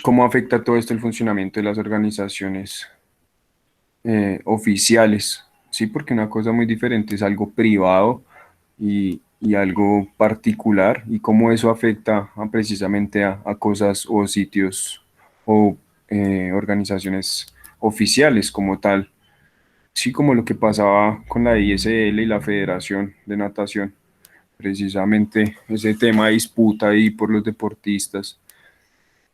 cómo afecta todo esto el funcionamiento de las organizaciones oficiales, ¿sí? Porque una cosa muy diferente es algo privado y algo particular y cómo eso afecta precisamente a cosas o sitios o organizaciones oficiales como tal, sí, como lo que pasaba con la ISL y la Federación de Natación, precisamente ese tema de disputa ahí por los deportistas.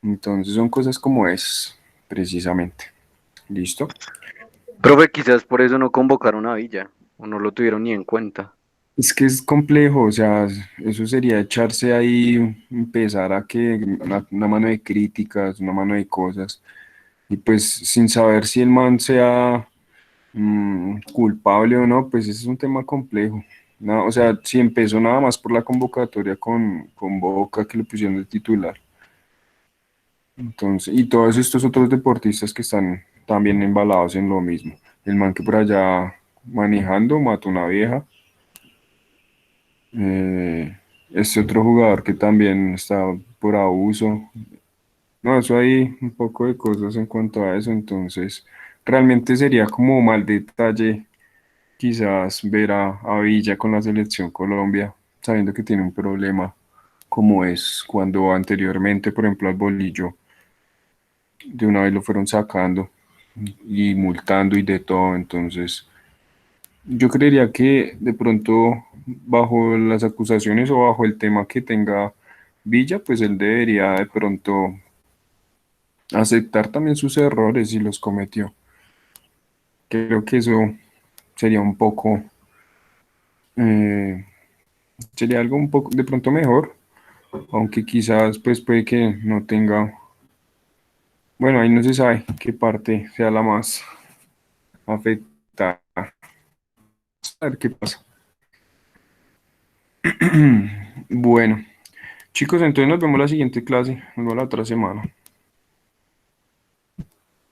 Entonces son cosas como es, precisamente. ¿Listo? Profe, quizás por eso no convocaron a Villa, o no lo tuvieron ni en cuenta. Es que es complejo, o sea, eso sería echarse ahí, empezar a que una mano de críticas, una mano de cosas, y pues sin saber si el man sea culpable o no, pues ese es un tema complejo. O sea, si empezó nada más por la convocatoria con Boca que le pusieron de titular. Entonces, y todos estos otros deportistas que están también embalados en lo mismo. El man que por allá manejando mató una vieja. Este otro jugador que también está por abuso. No, eso hay un poco de cosas en cuanto a eso. Entonces, realmente sería como mal detalle quizás ver a Villa con la selección Colombia, sabiendo que tiene un problema como es cuando anteriormente, por ejemplo, al Bolillo, de una vez lo fueron sacando y multando y de todo. Entonces, yo creería que de pronto, bajo las acusaciones o bajo el tema que tenga Villa, pues él debería de pronto aceptar también sus errores si los cometió. Creo que eso sería un poco, eh, sería algo un poco de pronto mejor, aunque quizás pues puede que no tenga, bueno, ahí no se sabe qué parte sea la más afectada. A ver qué pasa. Bueno, chicos, entonces nos vemos la siguiente clase, nos vemos la otra semana.